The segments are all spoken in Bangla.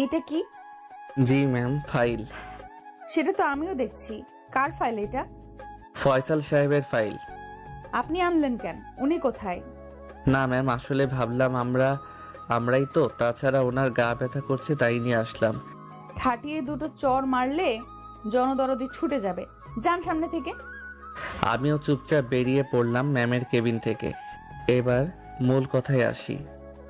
এইটা কি? জি ম্যাম, ফাইল। সেটা তো আমিও দেখছি। কার ফাইল এটা? ফয়সাল সাহেবের ফাইল। আপনি আনলেন কেন? উনি কোথায়? না ম্যাম, আসলে ভাবলাম আমরাই তো, তাছাড়া ওনার গা ব্যথা করছে তাই নিয়ে আসলাম। খাটিয়ে দুটো চর মারলে জনদরদি ছুটে যাবে। যান সামনে থেকে। আমিও চুপচাপ বেরিয়ে পড়লাম ম্যামের কেবিন থেকে। এবার মূল কথায় আসি।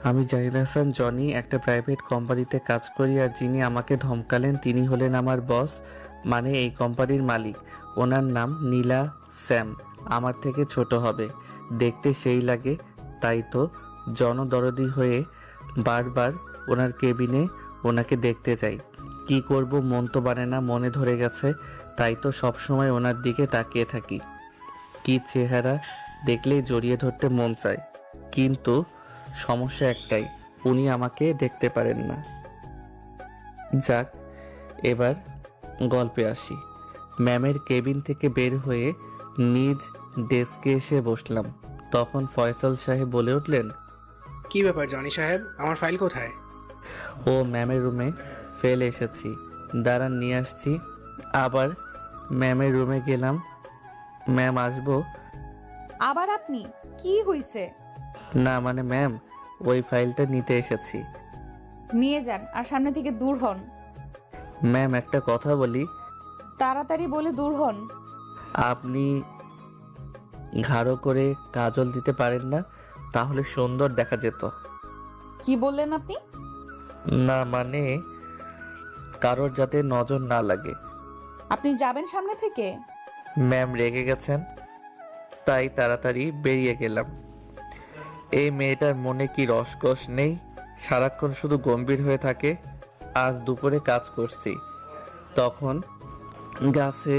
আমি জাহিদ হাসান জনি, একটা প্রাইভেট কোম্পানিতে কাজ করি, আর যিনি আমাকে ধমকালেন তিনি হলেন আমার বস, মানে এই কোম্পানির মালিক। ওনার নাম নীলা স্যাম। আমার থেকে ছোট হবে, দেখতে সেই লাগে, তাই তো জনদরদি হয়ে বারবার ওনার কেবিনে ওনাকে দেখতে যাই। কি করব, মন তো মানে না, মনে ধরে গেছে, তাই তো সবসময় ওনার দিকে তাকিয়ে থাকি। কি চেহারা, দেখলেই জড়িয়ে ধরতে মন চায়, কিন্তু সমস্যা একটাই, উনি আমাকে দেখতে পারেন না। যাক, এবার গল্পে আসি। ম্যামের কেবিন থেকে বের হয়ে নিজ ডেস্কে এসে বসলাম। তখন ফয়সাল সাহেব বলে উঠলেন, কি ব্যাপার জনি সাহেব, আমার ফাইল কোথায়? ও ম্যামের রুমে ফেলে এসেছি, দাঁড়ান নিয়ে আসছি। আবার ম্যামের রুমে গেলাম। ম্যাম আসবো? আবার আপনি? কি হইছে? না মানে ম্যাম, ওই ফাইলটা নিতে এসেছি। নিয়ে যান আর সামনে থেকে দূর হন। ম্যাম একটা কথা বলি। তাড়াতাড়ি বলে দূর হন। আপনি ঘাড়ো করে কাজল দিতে পারেন না? তাহলে সুন্দর দেখা যেত। কি বললেন আপনি? না মানে কারোর যাতে নজর না লাগে। আপনি যাবেন সামনে থেকে? ম্যাম রেগে গেছেন, তাই তাড়াতাড়ি বেরিয়ে গেলাম। এই মেয়েটার মনে কি রসকস নেই, সারাক্ষণ শুধু গম্ভীর হয়ে থাকে। আজ দুপুরে কাজ করছি, তখন গাছে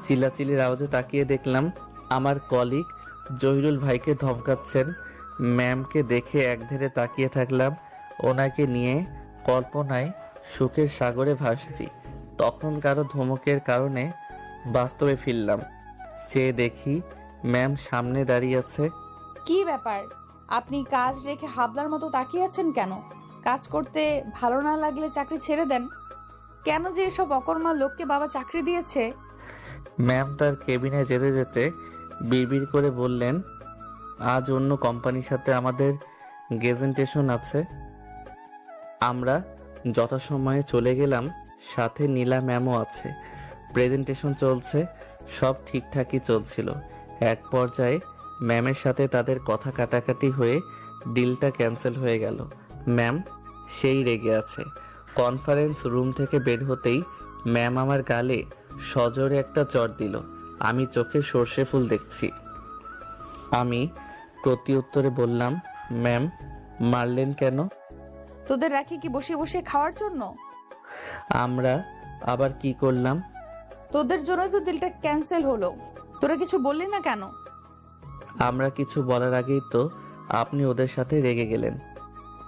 চিল্লাচিল্লির আওয়াজে তাকিয়ে দেখলাম আমার কলিগ জহিরুল ভাইকে ধমকাচ্ছেন। ম্যামকে দেখে একধারে তাকিয়ে থাকলাম, ওনাকে নিয়ে কল্পনায় সুখের সাগরে ভাসছি। তখন কারো ধমকের কারণে বাস্তবে ফিরলাম, চেয়ে দেখি ম্যাম সামনে দাঁড়িয়ে আছে। কি ব্যাপার? আপনি কাজ রেখে হাবলার মতো তাকিয়ে আছেন কেন? কাজ করতে ভালো না লাগলে চাকরি ছেড়ে দেন। কেন যে এসব অকর্মা লোককে বাবা চাকরি দিয়েছে? ম্যাম তার কেবিনে যেতে যেতে বিড়বিড় করে বললেন, আজ অন্য কোম্পানির সাথে আমাদের প্রেজেন্টেশন আছে। আমরা যথাসময়ে চলে গেলাম, সাথে নীলা ম্যামও আছে। প্রেজেন্টেশন চলছে, সব ঠিকঠাকই চলছিল। এক পর্যায়ে ম্যামের সাথে তাদের কথা কাটাকাটি হয়ে ডিলটা ক্যান্সেল হয়ে গেল। ম্যাম সেই রেগে আছে। কনফারেন্স রুম থেকে বের হতেই ম্যাম আমার গালে সজোরে একটা চড় দিল। আমি চোখে সর্ষে ফুল দেখছি। আমি প্রতি উত্তরে বললাম, ম্যাম মারলেন কেন? তোদের রাখি কি বসে বসে খাওয়ার জন্য? আমরা আবার কি করলাম? তোদের জন্যই তো দিলটা ক্যান্সেল হলো। তোরা কিছু বললি না কেন? আমরা কিছু বলার আগেই তো আপনি ওদের সাথে রেগে গেলেন।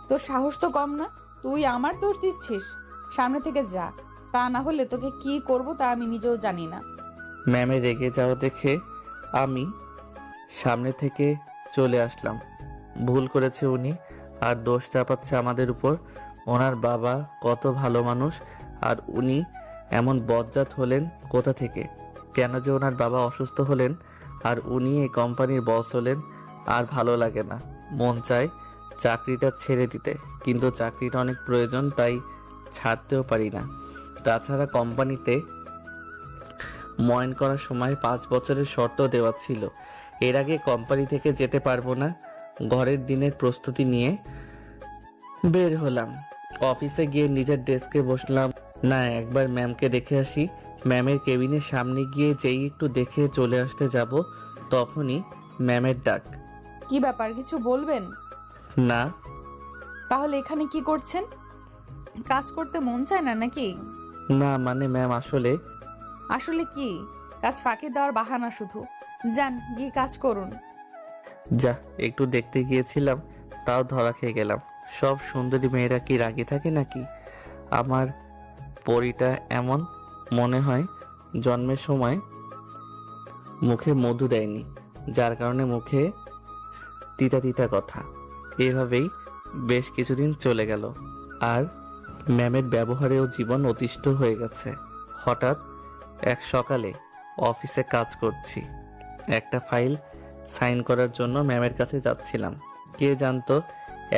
তোর সাহস তো কম না, তুই আমার দোষ দিচ্ছিস। সামনে থেকে যা, তা না হলে তোকে কি করব তা আমি নিজেও জানি না। ম্যামে রেগে যাওয়া দেখে আমি সামনে থেকে চলে আসলাম। ভুল করেছে উনি, আর দোষ চাপাচ্ছে আমাদের উপর। ওনার বাবা কত ভালো মানুষ, আর উনি এমন বজ্জাত হলেন কোথা থেকে? কেন যে ওনার বাবা অসুস্থ হলেন আর উনি এই কোম্পানির বস হলেন? আর ভালো লাগে না, মন চায় চাকরিটা ছেড়ে দিতে, কিন্তু চাকরিটা অনেক প্রয়োজন, তাই ছাড়তেও পারি না। তাছাড়া কোম্পানিতে ময়ন করার সময় 5 বছরের শর্ত দেওয়া ছিল। এর আগে কোম্পানি থেকে যেতে পারবো না। ঘরের দিনের প্রস্তুতি নিয়ে বের হলাম। অফিসে গিয়ে নিজের ডেস্কে বসলাম। না, একবার ম্যামকে দেখে আসি। ম্যামের কেবিনের সামনে গিয়ে যেই একটু দেখে চলে আসতে যাব, তখনই ম্যামের ডাক। কি ব্যাপার, কিছু বলবেন? না। তাহলে এখানে কি করছেন? কাজ করতে মন চায় না নাকি? না মানে ম্যাম আসলে। আসলে কি? কাজ ফাঁকি দেওয়ার বাহানা শুধু। যান গিয়ে কাজ করুন। যা, একটু দেখতে গিয়েছিলাম, তাও ধরা খেয়ে গেলাম। সব সুন্দরী মেয়েরা কি রাগী থাকে নাকি? আমার পরিটা এমন, মনে হয় জন্মের সময় মুখে মধু দেয়নি, যার কারণে মুখে তিতা তিতা কথা। এভাবেই বেশ কিছুদিন চলে গেল, আর ম্যামের ব্যবহারেও জীবন অতিষ্ঠ হয়ে গেছে। হঠাৎ এক সকালে অফিসে কাজ করছি, একটা ফাইল সাইন করার জন্য ম্যামের কাছে যাচ্ছিলাম। কে জানতো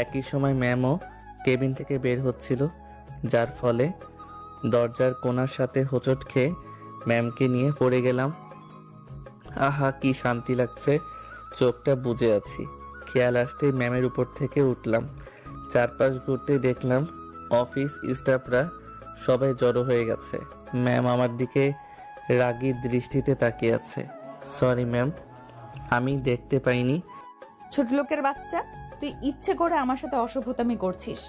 একই সময় ম্যামও কেবিন থেকে বের হচ্ছিল, যার ফলে দরজার কোণার সাথে হোঁচট খেয়ে ম্যামকে নিয়ে পড়ে গেলাম। আহা, কি শান্তি লাগছে, চোখটা বুজে আছি। খেয়াল আসতেই ম্যামের উপর থেকে উঠলাম। চারপাশ ঘুরতেই দেখলাম অফিস স্টাফরা সবাই জড়ো হয়ে গেছে। ম্যাম আমার দিকে রাগী দৃষ্টিতে তাকিয়ে আছে। সরি ম্যাম, আমি দেখতে পাইনি। ছোট লোকের বাচ্চা, তুই ইচ্ছে করে আমার সাথে অসভ্যতামি করছিস।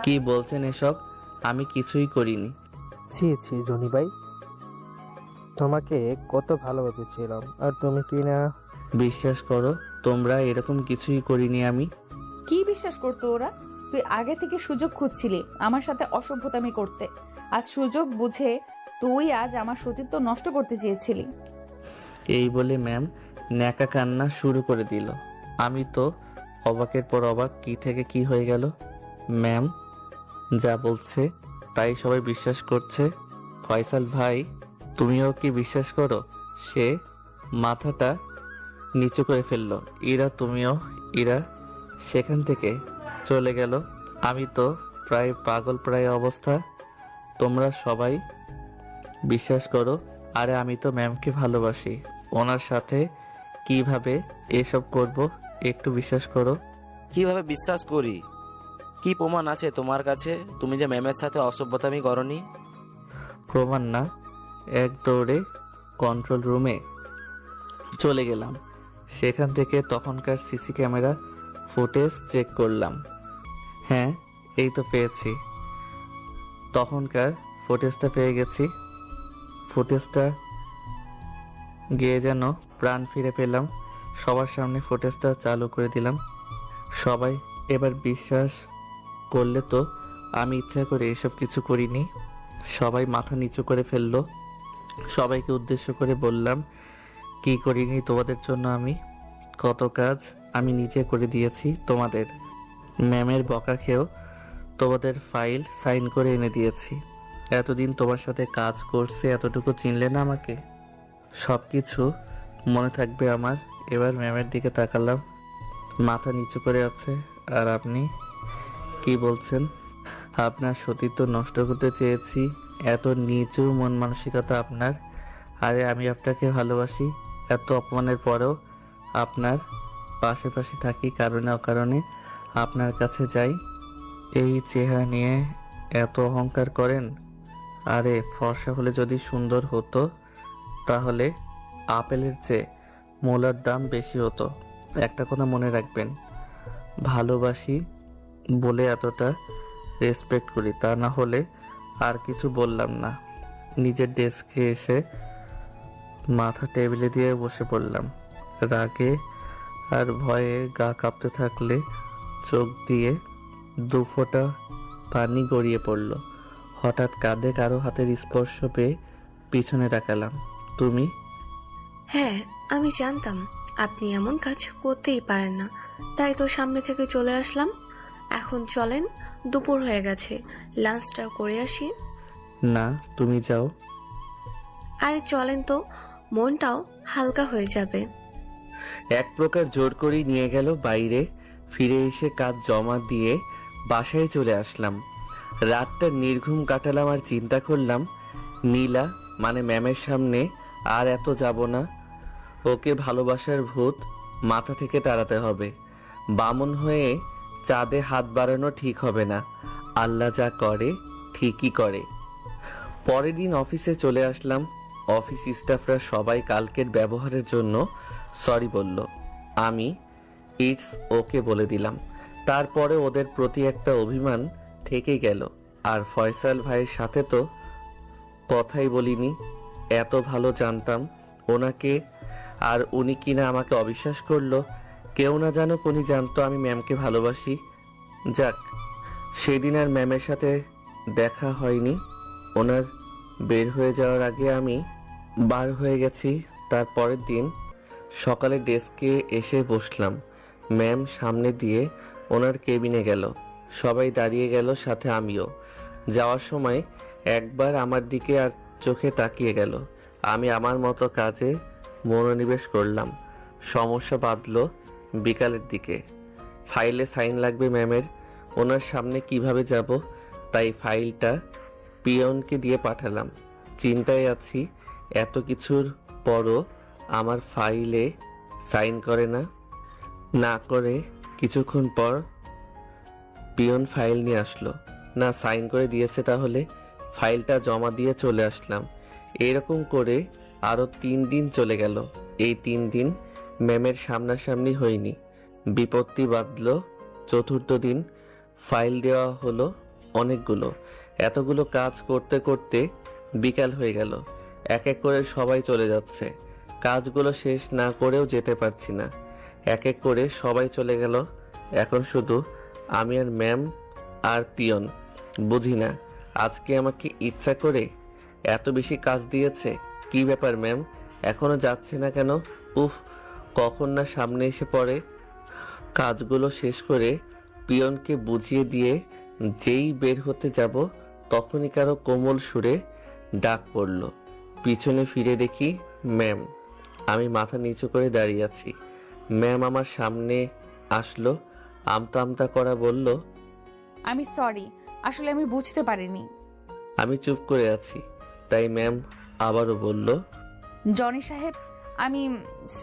কি বলছেন এসব? আমি কিছুই করিনি। ছি ছি জনি ভাই, তোমাকে কত ভালো ভেবেছিলাম, আর তুমি কি না। বিশ্বাস করো, তোমরা এরকম কিছুই করিনি আমি। কি বিশ্বাস করতো ওরা? তুই আগে থেকে সুযোগ খুঁজছিলি আমার সাথে অসভ্যতামি করতে। আজ সুযোগ বুঝে তুই আজ আমার সতীত্ব নষ্ট করতে চেয়েছিলি। এই বলে ম্যাম ন্যাকা কান্না শুরু করে দিল। আমি তো অবাকের পর অবাক, কি থেকে কি হয়ে গেল। ম্যাম যা বলছে তাই সবাই বিশ্বাস করছে। ফয়সাল ভাই, তুমিও কি বিশ্বাস করো? সে মাথাটা নিচু করে ফেললো। ইরা, তুমিও? ইরা সেখান থেকে চলে গেল। আমি তো প্রায় পাগল প্রায় অবস্থা। তোমরা সবাই বিশ্বাস করো। আরে আমি তো ম্যামকে ভালোবাসি, ওনার সাথে কিভাবে এসব করব? একটু বিশ্বাস করো। কিভাবে বিশ্বাস করি? কি প্রমাণ আছে তোমার কাছে তুমি যে ম্যামের সাথে অসভ্যতামি করনি? প্রমাণ না, এক দৌড়ে কন্ট্রোল রুমে চলে গেলাম। সেখান থেকে তখনকার সিসি ক্যামেরা ফুটেজ চেক করলাম। হ্যাঁ, এই তো পেয়েছি। তখনকার ফুটেজটা পেয়ে গেছি। ফুটেজটা গিয়ে যেন প্রাণ ফিরে পেলাম। সবার সামনে ফুটেজটা চালু করে দিলাম। সবাই এবার বিশ্বাস করলে তো আমি ইচ্ছা করে এসব কিছু করিনি। সবাই মাথা নিচু করে ফেললো। সবাইকে উদ্দেশ্য করে বললাম, কি করিনি তোমাদের জন্য আমি? কত কাজ আমি নিজে করে দিয়েছি তোমাদের। ম্যামের বকা খেয়েও তোমাদের ফাইল সাইন করে এনে দিয়েছি। এতদিন তোমার সাথে কাজ করছে, এতটুকু চিনলে না আমাকে? সব কিছু মনে থাকবে আমার। এবার ম্যামের দিকে তাকালাম, মাথা নিচু করে আছে। আর আপনি কি বলছেন? আপনার সতীত্ব নষ্ট করতে চেয়েছি, এত নিচু মন মানসিকতা আপনার। আরে আমি আপনাকে ভালোবাসি, এত অপমানের পরেও আপনার পাশাপাশি থাকি, কারণে অকারণে আপনার কাছে যাই। এই চেহারা নিয়ে এত অহংকার করেন? আরে ফর্সা হলে যদি সুন্দর হতো তাহলে আপেলের চেয়ে মূলার দাম বেশি হতো। একটা কথা মনে রাখবেন, ভালোবাসি বলে এতটা রেসপেক্ট করি, তা না হলে আর কিছু বললাম না। নিজের ডেস্কে এসে মাথা টেবিলে দিয়ে বসে পড়লাম। রাগে আর ভয়ে গা কাঁপতে থাকলে চোখ দিয়ে দু ফোঁটা পানি গড়িয়ে পড়ল। হঠাৎ কাঁধে কারো হাতের স্পর্শ পেয়ে পিছনে তাকালাম। তুমি? হ্যাঁ, আমি জানতাম আপনি এমন কাজ করতেই পারেন না, তাই তো সামনে থেকে চলে আসলাম। এখন চলেন, দুপুর হয়ে গেছে, লাঞ্চটাও করে আসি। না, তুমি যাও। আরে চলেন তো, মনটাও হালকা হয়ে যাবে। এক প্রকার জোর করেই নিয়ে গেল বাইরে। ফিরে এসে কাজ জমা দিয়ে বাসায় চলে আসলাম। রাতটা নির্ঘুম কাটালাম আর চিন্তা করলাম, নীলা মানে ম্যামের সামনে আর এত যাব না। ওকে ভালোবাসার ভূত মাথা থেকে তাড়াতে হবে। বামন হয়ে চাঁদে হাত বাড়ানো ঠিক হবে না। আল্লাহ যা করে ঠিকই করে। পরের দিন অফিসে চলে আসলাম। অফিস স্টাফরা সবাই কালকের ব্যবহারের জন্য সরি বলল। আমি ইটস ওকে বলে দিলাম। তারপরে ওদের প্রতি একটা অভিমান থেকে গেল। আর ফয়সাল ভাইয়ের সাথে তো কথাই বলিনি। এত ভালো জানতাম ওনাকে, আর উনি কিনা আমাকে অবিশ্বাস করলো। কেউ না জানুক, উনি জানতো আমি ম্যামকে ভালোবাসি। যাক, সেদিন আর ম্যামের সাথে দেখা হয়নি। ওনার বের হয়ে যাওয়ার আগে আমি বার হয়ে গেছি। তার পরের দিন সকালে ডেস্কে এসে বসলাম। ম্যাম সামনে দিয়ে ওনার কেবিনে গেল। সবাই দাঁড়িয়ে গেল, সাথে আমিও। যাওয়ার সময় একবার আমার দিকে আর চোখে তাকিয়ে গেল। আমি আমার মতো কাজে মনোনিবেশ করলাম। সমস্যা বাঁধলো বিকালের দিকে। ফাইলে সাইন লাগবে ম্যামের। ওনার সামনে কিভাবে যাব, তাই ফাইলটা পিয়নকে দিয়ে পাঠালাম। চিন্তায় আছি, এত কিছুর পরও আমার ফাইলে সাইন করে না। না করে কিছুক্ষণ পর পিয়ন ফাইল নিয়ে আসলো। না, সাইন করে দিয়েছে তাহলে। ফাইলটা জমা দিয়ে চলে আসলাম। এরকম করে আরও 3 দিন চলে গেল। এই 3 দিন ম্যামের সামনাসামনি হয়নি। বিপত্তি বাঁধল 4র্থ দিন। ফাইল দেওয়া হলো অনেকগুলো। এতগুলো কাজ করতে করতে বিকাল হয়ে গেল। এক এক করে সবাই চলে যাচ্ছে। কাজগুলো শেষ না করেও যেতে পারছি না। এক এক করে সবাই চলে গেল। এখন শুধু আমি আর ম্যাম আর পিয়ন। বুঝি না, আজকে আমাকে ইচ্ছা করে এত বেশি কাজ দিয়েছে। কি ব্যাপার ম্যাম, এখনো যাচ্ছে না কেন? উফ, কখন না সামনে এসে পড়ে। কাজগুলো শেষ করে পিয়নকে বুঝিয়ে দিয়ে যেই বের হতে যাব, তখনই কারো কোমল সুরে ডাক পড়ল। পিছনে ফিরে দেখি ম্যাম। আমি মাথা নিচু করে দাঁড়িয়ে আছি। ম্যাম আমার সামনে আসলো, আমতা আমতা করা বলল, আমি সরি, আসলে আমি বুঝতে পারিনি। আমি চুপ করে আছি। তাই ম্যাম আবারও বলল, জনি সাহেব, আমি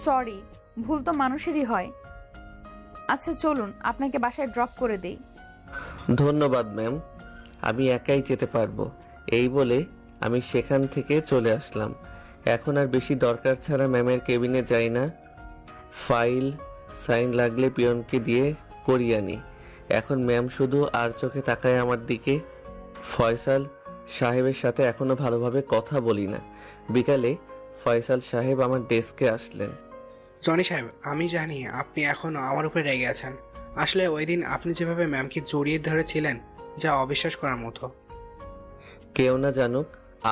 সরি, ভুল তো মানুষেরই হয়। আচ্ছা চলুন, আপনাকে বাসায় ড্রপ করে দেই। ধন্যবাদ ম্যাম, আমি একাই যেতে পারবো। এই বলে আমি সেখান থেকে চলে আসলাম। এখন আর বেশি দরকার ছাড়া ম্যামের কেবিনে যাই না। ফাইল সাইন লাগলে পিয়নকে দিয়ে করিয়ে আনি। এখন ম্যাম শুধু আর চোখে তাকায় আমার দিকে। ফয়সাল সাহেবের সাথে এখনো ভালোভাবে কথা বলি না। বিকালে ফয়সাল সাহেব আমার ডেস্কে আসলেন। জনি সাহেব, আমি জানি আপনি এখনও আমার উপরে রেগে আছেন। আসলে ওই দিন আপনি যেভাবে ম্যামকে জড়িয়ে ধরেছিলেন, যা অবিশ্বাস করার মতো। কেউ না জানুক,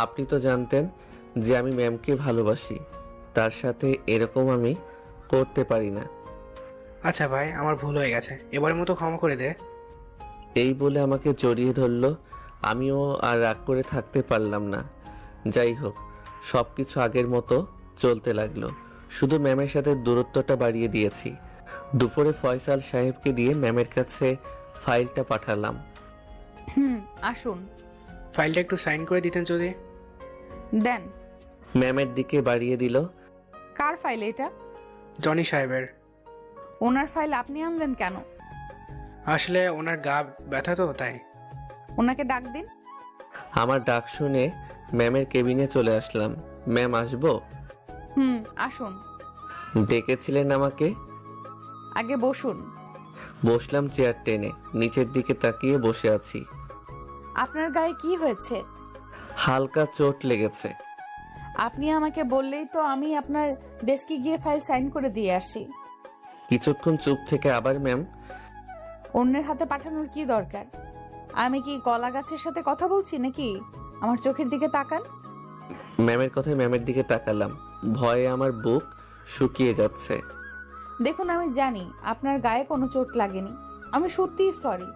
আপনি তো জানতেন যে আমি ম্যামকে ভালোবাসি। তার সাথে এরকম আমি করতে পারি না। আচ্ছা ভাই, আমার ভুল হয়ে গেছে, এবারের মতো ক্ষমা করে দে। এই বলে আমাকে জড়িয়ে ধরলো। আমিও আর রাগ করে থাকতে পারলাম না। যাই হোক, সব কিছু আগের মতো চলতে লাগলো। শুধু ম্যামের সাথে দূরত্বটা বাড়িয়ে দিয়েছি। দুপুরে ফয়সাল সাহেবকে দিয়ে ম্যামের কাছে ফাইলটা পাঠালাম। আসুন। ফাইলটা একটু সাইন করে দিতেন যদি। দেন। ম্যামের দিকে বাড়িয়ে দিল। কার ফাইল এটা? জনি সাহেবের। ওনার ফাইল আপনি আনলেন কেন? আসলে ওনার গা ব্যথা তো, তাই। ওনাকে ডাক দিন। আমার ডাক শুনে ম্যামের কেবিনে চলে আসলাম। ম্যাম আসবো? আসুন। ডেকেছিলেন আমাকে? আগে বসুন। বসলাম চেয়ার টেনে। নিচের দিকে তাকিয়ে বসে আছি। আপনার গায়ে কি হয়েছে? হালকা চোট লেগেছে। আপনি আমাকে বললেই তো আমি আপনার ডেস্কে গিয়ে ফাইল সাইন করে দিয়ে আসি। কিছুক্ষণ চুপ থেকে আবার ম্যাম, অন্যের হাতে পাঠানোর কি দরকার? আমি কি কলা গাছের সাথে কথা বলছি নাকি? আমার চোখের দিকে তাকান। ম্যামের কথায় ম্যামের দিকে তাকালাম। ভয়ে আমার বুক শুকিয়ে যাচ্ছে। দেখুন, আমি জানি আপনার গায়ে কোনো চোট লাগেনি। আমি সত্যিই সরি।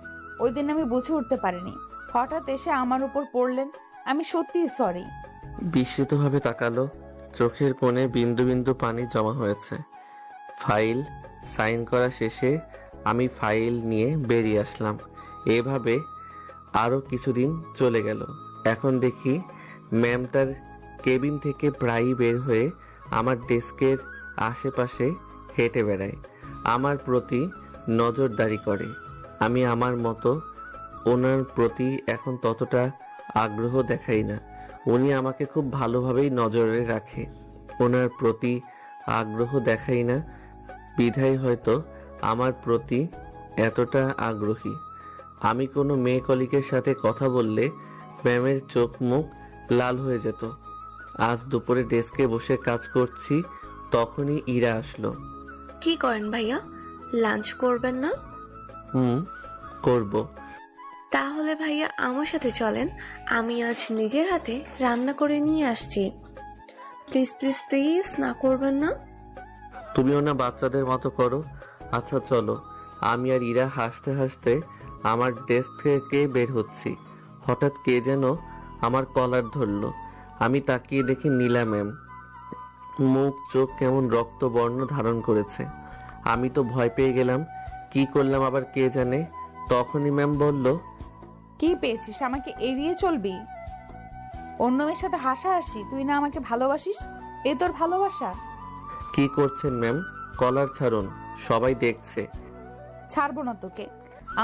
ওই দিন আমি বুঝে উঠতে পারিনি, হঠাৎ এসে আমার উপর পড়লেন। আমি সত্যিই সরি। বিস্মিতভাবে তাকালো। চোখের কোণে বিন্দু বিন্দু পানি জমা হয়েছে। ফাইল সাইন করা শেষে আমি ফাইল নিয়ে বেরিয়ে আসলাম। এভাবে আরও কিছুদিন চলে গেল। এখন দেখি ম্যাম তার কেবিন থেকে প্রায়ই বের হয়ে আমার ডেস্কের আশেপাশে হেঁটে বেড়ায়, আমার প্রতি নজরদারি করে। আমি আমার মতো ওনার প্রতি এখন ততটা আগ্রহ দেখাই না। উনি আমাকে খুব ভালোভাবেই নজরে রাখে। ওনার প্রতি আগ্রহ দেখাই না বিধায় হয়তো আমার প্রতি এতটা আগ্রহী। আমি কোনো মেয়ে কলিগের সাথে কথা বললে ম্যামের চোখ মুখ লাল হয়ে যেত। আজ দুপুরে ডেস্কে বসে কাজ করছি, তখনই ইরা আসলো। কি করেন ভাইয়া? লাঞ্চ করবেন না? করব। তাহলে ভাইয়া আমার সাথে চলেন, আমি আজ নিজের হাতে রান্না করে নিয়ে আসছি। প্লিজ প্লিজ প্লিজ, না করবেন না? তুমিও না বাচ্চাদের মতো করো। আচ্ছা চলো। আমি আর ইরা হাসতে হাসতে আমার ডেস্ক থেকে বের হচ্ছি। হঠাৎ কে যেন আমার কলার ধরলো। আমি তাকিয়ে দেখি নীলা ম্যাম। মুখ চোখ কেমন রক্তবর্ণ ধারণ করেছে। আমি তো ভয় পেয়ে গেলাম, কি করলাম আবার কে জানে। তখনই ম্যাম বলল, কি পেয়েছিস? আমাকে এড়িয়ে চলবি? অন্য মেয়ের সাথে হাসাহাসি? তুই না আমাকে ভালোবাসিস? এ তোর ভালোবাসা? কি করছেন ম্যাম? কলার ছাড়ুন, সবাই দেখছে। ছাড়বো না তোকে।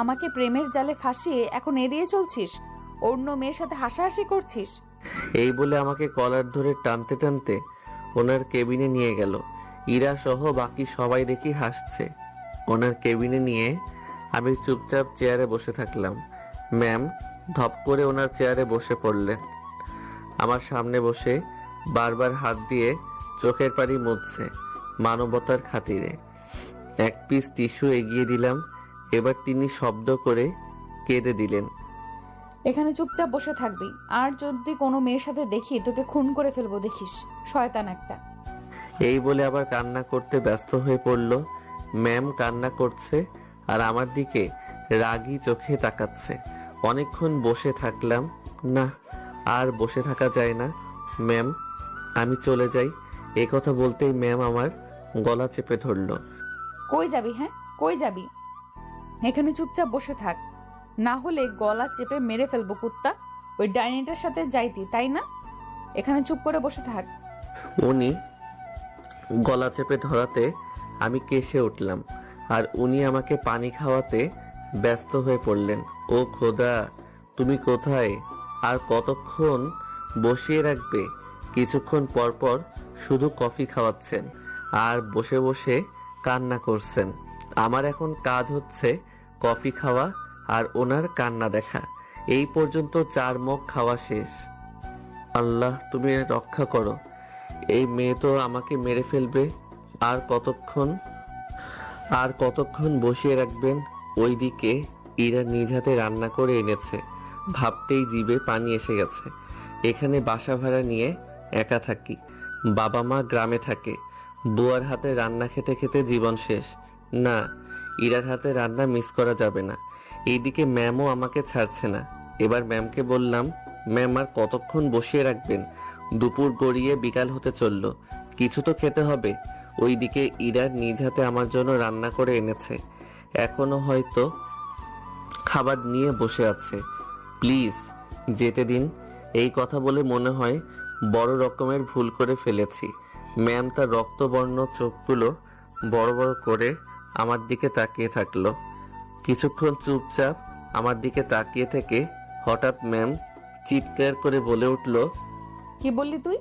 আমাকে প্রেমের জালে ফাঁসিয়ে এখন এড়িয়ে চলছিস? অন্য মেয়ের সাথে হাসাহাসি করছিস? এই বলে আমাকে কলার ধরে টানতে টানতে ওনার কেবিনে নিয়ে গেল। ইরা সহ বাকি সবাই দেখি হাসছে। ওনার কেবিনে নিয়ে আমি চুপচাপ চেয়ারে বসে থাকলাম। ম্যাম ধপ করে ওনার চেয়ারে বসে পড়লেন। আমার সামনে বসে বারবার হাত দিয়ে চোখের পানি মুছছে মানবতার খাতিরে। এক পিস টিস্যু এগিয়ে দিলাম। এবার তিনি শব্দ করে কেঁদে দিলেন। এখানে চুপচাপ বসে থাকবি, আর যদি কোনো মেয়ের সাথে দেখি তোকে খুন করে ফেলবো, দেখিস। শয়তান একটা। এই বলে আবার কান্না করতে ব্যস্ত হয়ে পড়ল। ম্যাম কান্না করছে আর আমার দিকে রাগী চোখে তাকাচ্ছে। অনেকক্ষণ বসে থাকলাম। না, আর বসে থাকা যায় না। ম্যাম আমি চলে যাই। এই কথা বলতেই ম্যাম আমার গলা চেপে ধরলো। কই যাবি? হ্যাঁ, কই যাবি? এখানে চুপচাপ বসে থাক, না হলে গলা চেপে মেরে ফেলবো কুত্তা। ওই ডাইনিটার সাথে যাইতি, তাই না? এখানে চুপ করে বসে থাক। উনি গলা চেপে ধরাতে আমি কেসে উঠলাম আর উনি আমাকে পানি খাওয়াতে ব্যস্ত হয়ে পড়লেন। ও খোদা, তুমি কোথায়? আর কতক্ষণ বসিয়ে রাখবে? কিছুক্ষণ পর পর শুধু কফি খাওয়াচ্ছেন আর বসে বসে কান্না করছেন। আমার এখন কাজ হচ্ছে কফি খাওয়া আর ওনার কান্না দেখা। এই পর্যন্ত 4 মগ খাওয়া শেষ। আল্লাহ তুমি রক্ষা করো, এই মেয়ে তো আমাকে মেরে ফেলবে। আর কতক্ষণ বসিয়ে রাখবেন? ওইদিকে ইরা নিজ হাতে রান্না করে এনেছে। ভাবতেই জিভে পানি এসে গেছে। এখানে বাসা ভাড়া নিয়ে একা থাকি। বাবা মা গ্রামে থাকে। বুয়ার হাতে রান্না খেতে খেতে জীবন শেষ। না, ইরার হাতে রান্না মিস করা যাবে না। এইদিকে ম্যামও আমাকে ছাড়ছে না। এবার ম্যামকে বললাম, ম্যাম আর কতক্ষণ বসিয়ে রাখবেন? দুপুর গড়িয়ে বিকাল হতে চললো, কিছু তো খেতে হবে। ওইদিকে ইরার নিজ হাতে আমার জন্য রান্না করে এনেছে, এখনো হয়তো খাবার নিয়ে বসে আছে। প্লিজ যেতে দিন। এই কথা বলে মনে হয় বড় রকমের ভুল করে ফেলেছি। ম্যাম তার রক্তবর্ণ চোখগুলো বড় বড় করে আমার দিকে তাকিয়ে থাকলো। কিছুক্ষণ চুপচাপ আমার দিকে তাকিয়ে থেকে হঠাৎ ম্যাম চিৎকার করে বলে উঠল, কি বললি তুই?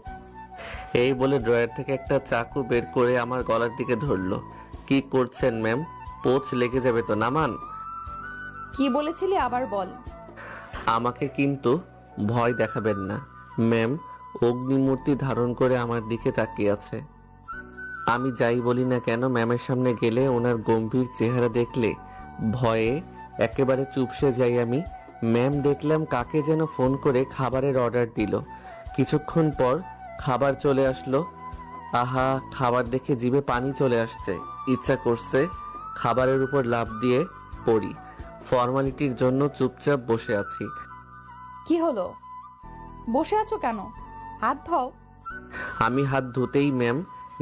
এই বলে ড্রয়ার থেকে একটা চাকু বের করে আমার গলার দিকে ধরলো। কি করছেন ম্যাম? পোঁচ লেগে যাবে তো, নামান। কি বলেছিলি আবার বল। আমাকে কিন্তু ভয় দেখাবেন না। ম্যাম অগ্নিমূর্তি ধারণ করে আমার দিকে তাকিয়ে আছে। আমি যাই বলি না কেন, ম্যামের সামনে গেলে ওনার গম্ভীর চেহারা দেখলে ভয়ে একেবারে চুপসে যাই আমি। ম্যাম দেখলাম কাকে যেন ফোন করে খাবারের অর্ডার দিল। কিছুক্ষণ পর খাবার চলে আসলো। আহা, খাবার দেখে জিভে পানি চলে আসছে। ইচ্ছা করছে খাবারের উপর লাফ দিয়ে পড়ি। ফর্মালিটির জন্য চুপচাপ বসে আছি। কি হলো? বসে আছো কেন? হাত ধোও। আমি হাত ধুতেই ম্যাম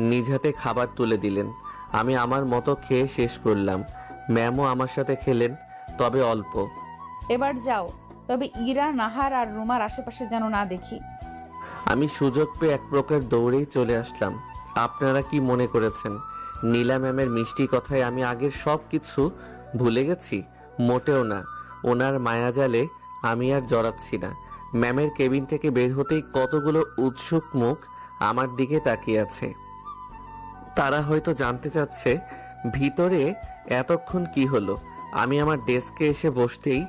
নিজ হাতে খাবার তুলে দিলেন। আমি আমার মতো খেয়ে শেষ করলাম। ম্যামও আমার সাথে খেলেন, তবে অল্প। এবার যাও, তবে ইরা, নাহার আর রুমার আশেপাশে যেন না দেখি। আমি সুযোগ পেয়ে এক প্রকার দৌড়েই চলে আসলাম। আপনারা কি মনে করেছেন নীলা ম্যামের মিষ্টি কথায় আমি আগের সব কিছু ভুলে গেছি? মোটেও না। ওনার মায়াজালে আমি আর জড়াচ্ছি না। ম্যামের কেবিন থেকে বের হতেই কতগুলো উৎসুক মুখ আমার দিকে তাকিয়ে আছে। তারা হয়তো জানতে চাচ্ছে ভিতরে এতক্ষণ কি হলো। আমি আমার ডেস্কে এসে বসতেই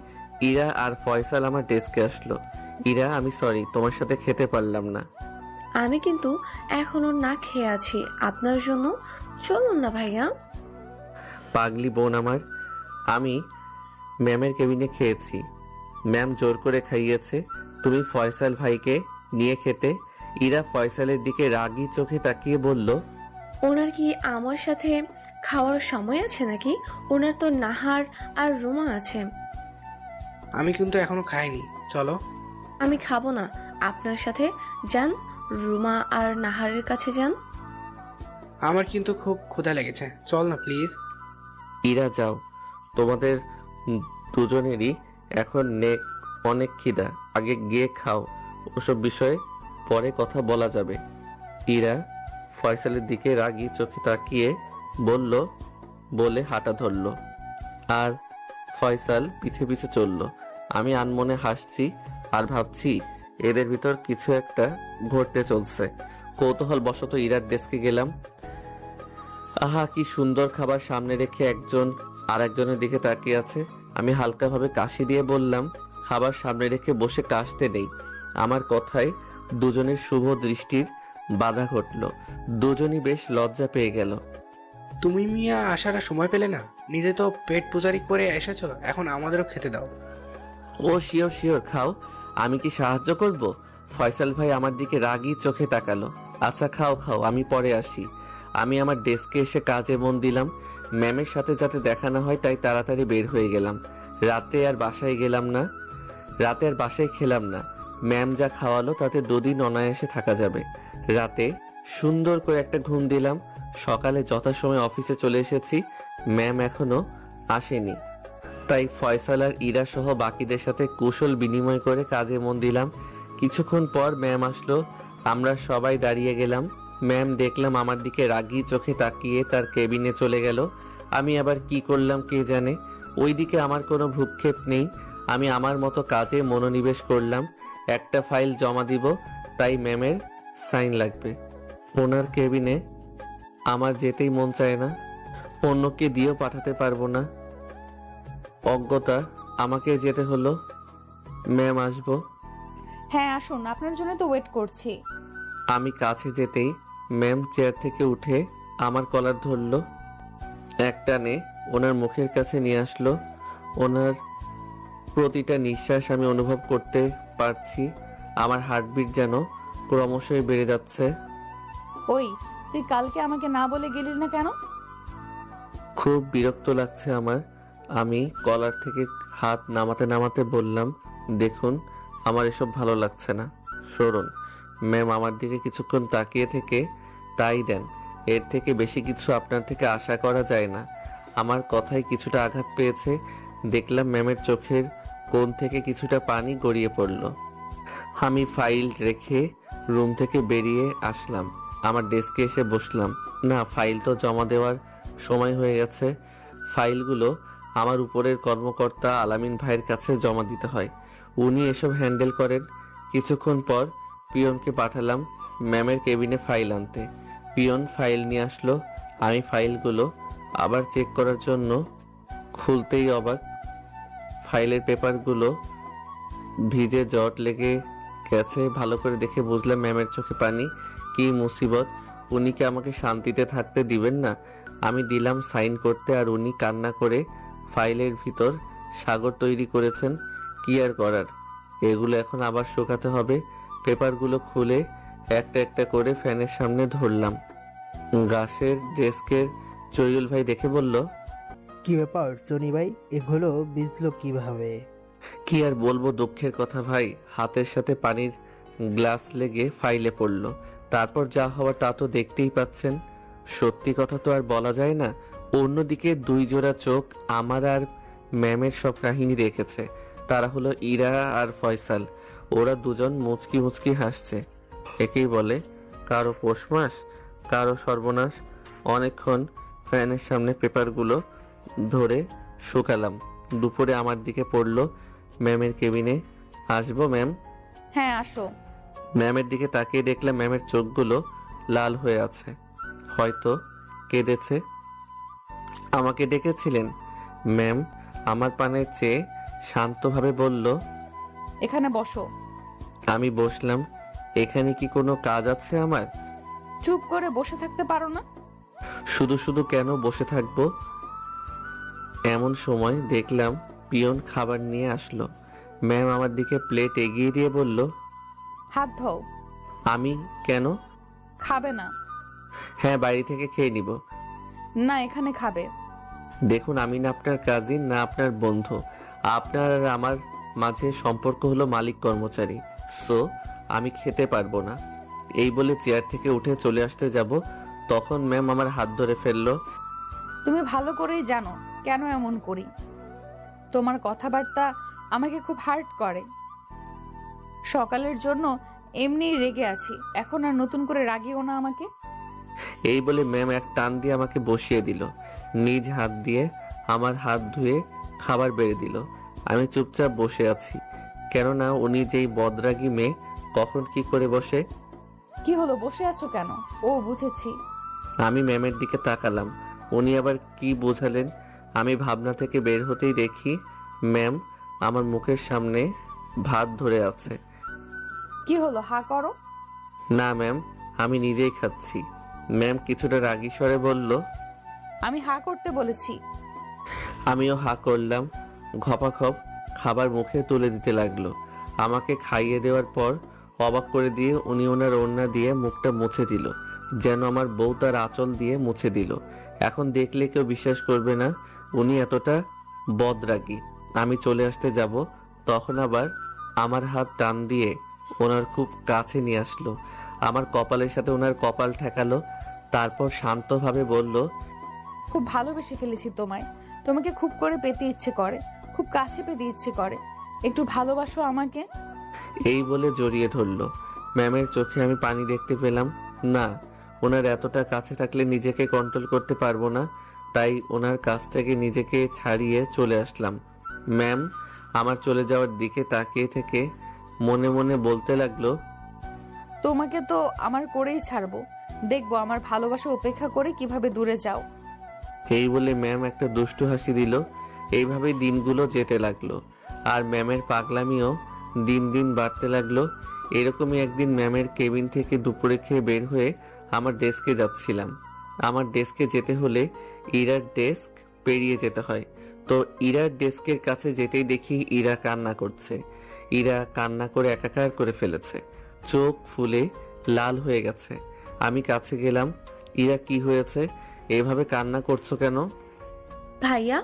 ইরা আর ফয়সাল আমার ডেস্কে আসলো। ইরা, আমি সরি, তোমার সাথে খেতে পারলাম না। আমি কিন্তু এখনো না খেয়ে আছি আপনার জন্য। চলুন না ভাইয়া। পাগলি বোন আমার। আমি ম্যামের কেবিনে খেয়েছি, ম্যাম জোর করে খাইয়েছে। তুমি ফয়সাল ভাইকে নিয়ে খেতে। ইরা ফয়সালের দিকে রাগী চোখে তাকিয়ে বলল, ওনার কি আমার সাথে খাওয়ার সময় আছে নাকি? ওনার তো নাহার আর রুমা আছে। আমি কিন্তু এখনো খাইনি, চলো। আমি খাবো না, আপনার সাথে যান, রুমা আর নাহারের কাছে যান। আমার কিন্তু খুব ক্ষুধা লেগেছে, চল না প্লিজ। ইরা যাও, তোমাদের দুজনেরই এখন অনেক খিদা, আগে গিয়ে খাও, ওসব বিষয়ে পরে কথা বলা যাবে। ইরা ফয়সালের দিকে রাগী চোখে তাকিয়ে বলল, বলে হাঁটা ধরল আর ফয়সাল পিছে পিছে চলল। আমি আনমনে হাসছি আর ভাবছি এদের ভিতর কিছু একটা ঘটতে চলছে। কৌতূহল বশত ইরার ডেস্কে গেলাম। আহা, কি সুন্দর খাবার সামনে রেখে একজন আর একজনের দিকে তাকিয়ে আছে। আমি হালকাভাবে কাশি দিয়ে বললাম, খাবার সামনে রেখে বসে কাশতে নেই। আমার কথায় দুজনের শুভ দৃষ্টির বাধা ঘটল। দুজনই বেশ লজ্জা পেয়ে গেল। তুমি মিয়া আসার আর সময় পেলে না? নিজে তো পেট পূজারি করে এসেছো, এখন আমাদেরও খেতে দাও। ও শিওর শিওর, খাও, আমি কি সাহায্য করব? ফয়সাল ভাই আমার দিকে রাগী চোখে তাকালো। আচ্ছা খাও খাও, আমি পরে আসি। আমি আমার ডেস্কে এসে কাজে মন দিলাম। ম্যামের সাথে যাতে দেখা না হয় তাই তাড়াতাড়ি বের হয়ে গেলাম। রাতে আর বাসায় খেলাম না। ম্যাম যা খাওয়ালো তাতে দুদিন অনায়াসে থাকা যাবে। রাতে সুন্দর করে একটা ঘুম দিলাম। সকালে যথাসময়ে অফিসে চলে এসেছি। ম্যাম এখনো আসেনি, তাই ফয়সাল আর ইরা সহ বাকিদের সাথে কুশল বিনিময় করে কাজে মন দিলাম। কিছুক্ষণ পর ম্যাম আসলো। আমরা সবাই দাঁড়িয়ে গেলাম। ম্যাম দেখলাম আমার দিকে রাগী চোখে তাকিয়ে তার কেবিনে চলে গেল। আমি আবার কি করলাম কে জানে। ওইদিকে আমার কোনো ভ্রুক্ষেপ নেই। আমি আমার মতো কাজে মনোনিবেশ করলাম। একটা ফাইল জমা দিব, তাই ম্যামের সাইন লাগবে। ওনার কেবিনে আমার যেতেই মন চায় না, অন্যকে দিয়েও পাঠাতে পারবো না। অজ্ঞতা, আমাকে যেতে হলো। ম্যাম আসবো? হ্যাঁ আসুন, আপনার জন্য তো ওয়েট করছি। আমি কাছে যেতেই ম্যাম চেয়ার থেকে উঠে আমার কলার ধরলো, একটানে ওনার মুখের কাছে নিয়ে আসলো। ওনার প্রতিটা নিঃশ্বাস আমি অনুভব করতে পারছি। আমার হার্টবিট যেন ক্রমশই বেড়ে যাচ্ছে। ওই, তুই কালকে আমাকে না বলে গেলি না কেন? খুব বিরক্ত লাগছে আমার। আমি কলার থেকে হাত নামাতে নামাতে বললাম, দেখুন আমার এসব ভালো লাগছে না, সরুন। ম্যাম আমার দিকে কিছুক্ষণ তাকিয়ে থেকে তাই দেন। এর থেকে বেশি কিছু আপনার থেকে আশা করা যায় না। আমার কথায় কিছুটা আঘাত পেয়েছে। দেখলাম ম্যামের চোখের কোণ থেকে কিছুটা পানি গড়িয়ে পড়ল। আমি ফাইল রেখে রুম থেকে বেরিয়ে আসলাম। আমার ডেস্কে এসে বসলাম। না, ফাইল তো জমা দেওয়ার সময় হয়ে গেছে। ফাইলগুলো আমার উপরের কর্মকর্তা আলামিন ভাইয়ের কাছে জমা দিতে হয়, উনি এসব হ্যান্ডেল করেন। কিছুক্ষণ পর পিয়নকে পাঠালাম ম্যামের কেবিনে ফাইল আনতে। পিয়ন ফাইল নিয়ে আসলো। আমি ফাইলগুলো আবার চেক করার জন্য খুলতেই অবাক। ফাইলের পেপারগুলো ভিজে জট লেগে গেছে। ভালো করে দেখে বুঝলাম ম্যামের চোখে পানি। কি মুসিবত! উনি কি আমাকে শান্তিতে থাকতে দিবেন না? আমি দিলাম সাইন করতে আর উনি কান্না করে ফাইলের ভিতর সাগর তৈরি করেছেন। কি আর করার, এগুলো এখন আবার শুকাতে হবে। পেপারগুলো খুলে একটা একটা করে ফ্যানের সামনে ধরলাম। গাছের ডেস্কের জয়ুল ভাই দেখে বলল, কি ব্যাপার জনি ভাই, এগুলো ভিজলো কিভাবে? কি আর বলবো, দুঃখের কথা ভাই। হাতের সাথে পানির গ্লাস লেগে ফাইলে পড়লো। তারপর যা হওয়ার তা তো দেখতেই পাচ্ছেন। সত্যি কথা তো আর বলা যায় না। অন্যদিকে দুই জোড়া চোখ আমার আর ম্যামের সব কাহিনী দেখেছে। তারা হলো ইরা আর ফয়সাল। ওরা দুজন মুচকি মুচকি হাসছে। একেই বলে কারো পৌষ মাস, কারো সর্বনাশ। অনেকক্ষণ ফ্যানের সামনে পেপারগুলো ধরে শুকালাম। দুপুরে আমার দিকে পড়লো ম্যামের কেবিনে। আসবো ম্যাম? হ্যাঁ আসো। ম্যামের দিকে তাকিয়ে দেখলাম ম্যামের চোখগুলো লাল হয়ে আছে, হয়তো কেঁদেছে। আমাকে ডেকেছিলেন? ম্যাম আমার পানে চেয়ে শান্তভাবে বলল, এখানে বসো। আমি বসলাম। এখানে কি কোনো কাজ আছে আমার? চুপ করে বসে থাকতে পারো না? শুধু শুধু কেন বসে থাকবো? এমন সময় দেখলাম পিয়ন খাবার নিয়ে আসলো। ম্যাম আমার দিকে প্লেট এগিয়ে দিয়ে বলল, হাত ধোও। আমি কেন? খাবে না? হ্যাঁ, বাড়ি থেকে খেয়ে নিব। না এখানে খাবে। দেখুন, আমি না আপনার কাজিন না আপনার বন্ধু। আপনার আর আমার মাঝে সম্পর্ক হলো মালিক কর্মচারী। সো আমি খেতে পারবো না। এই বলে চেয়ার থেকে উঠে চলে আসতে যাব, তখন ম্যাম আমার হাত ধরে ফেললো। তুমি ভালো করেই জানো কেন এমন করি। তোমার কথাবার্তা আমাকে খুব হার্ট করে। সকালের জন্য এমনিই রেগে আছি, এখন আর নতুন করে রাগিও না আমাকে। এই বলে ম্যাম এক টান দিয়ে আমাকে বসিয়ে দিল। নিজ হাত দিয়ে আমার হাত ধুয়ে খাবার বেড়ে দিল। আমি চুপচাপ বসে আছি, কেননা উনি যেই বদরাগী মেয়ে কখন কি করে বসে। কি হলো, বসে আছো কেন? ও বুঝেছি। আমি ম্যামের দিকে তাকালাম, উনি আবার কি বোঝালেন। আমি ভাবনা থেকে বের হতেই দেখি ম্যাম আমার মুখের সামনে ভাত ধরে আছে। কি হলো, হা করো। না ম্যাম, আমি নিজেই খাচ্ছি। ম্যাম কিছুটা রাগী স্বরে বলল। আমি হা করতে বলেছি। আমিও হা করলাম। ঘপাঘপ খাবার মুখে তুলে দিতে লাগলো। আমাকে খাইয়ে দেওয়ার পর অবাক করে দিয়ে উনি ওনার ওড়না দিয়ে মুখটা মুছে দিল, যেন আমার বউ তার আঁচল দিয়ে মুছে দিল। এখন দেখলে কেউ বিশ্বাস করবে না উনি এতটা বদরাগী। আমি চলে আসতে যাব, তখন আবার আমার হাত টান দিয়ে ওনার খুব কাছে নিয়ে আসলো। আমার কপালের সাথে ওনার কপাল ঠেকালো, তারপর শান্তভাবে বলল, খুব ভালোবেসে ফেলেছি তোমায়। তোমাকে খুব করে পেতে ইচ্ছে করে, খুব কাছে পেতে ইচ্ছে করে। একটু ভালোবাসো আমাকে। এই বলে জড়িয়ে ধরলো। ম্যামের চোখে আমি পানি দেখতে পেলাম। না, ওনার এতটা কাছে থাকলে নিজেকে কন্ট্রোল করতে পারবো না, তাই ওনার কাছ থেকে নিজেকে ছাড়িয়ে চলে আসলাম। ম্যাম আমার চলে যাওয়ার দিকে তাকিয়ে থেকে মনে মনে বলতে লাগলো, তোমাকে তো আমার করেই ছাড়বো, দেখবো আমার ভালোবাসা উপেক্ষা করে কিভাবে দূরে যাও। এই বলে ম্যাম একটা দুষ্টু হাসি দিল। এইভাবেই দিনগুলো যেতে লাগলো, আর ম্যামের পাগলামিও দিন দিন বাড়তে লাগলো। এরকমই একদিন ম্যামের কেবিন থেকে দুপুরে খেয়ে বের হয়ে আমার ডেস্কে যাচ্ছিলাম। আমার ডেস্কে যেতে হলে ইরার ডেস্ক পেরিয়ে যেতে হয়। তো ইরার ডেস্কের কাছে যেতেই দেখি ইরা কান্না করছে। ইরা কান্না করে একাকার করে ফেলেছে, চোখ ফুলে লাল হয়ে গেছে। আমি কাছে গেলাম। ইরা, কি হয়েছে? এভাবে কান্না করছো কেন? ভাইয়া,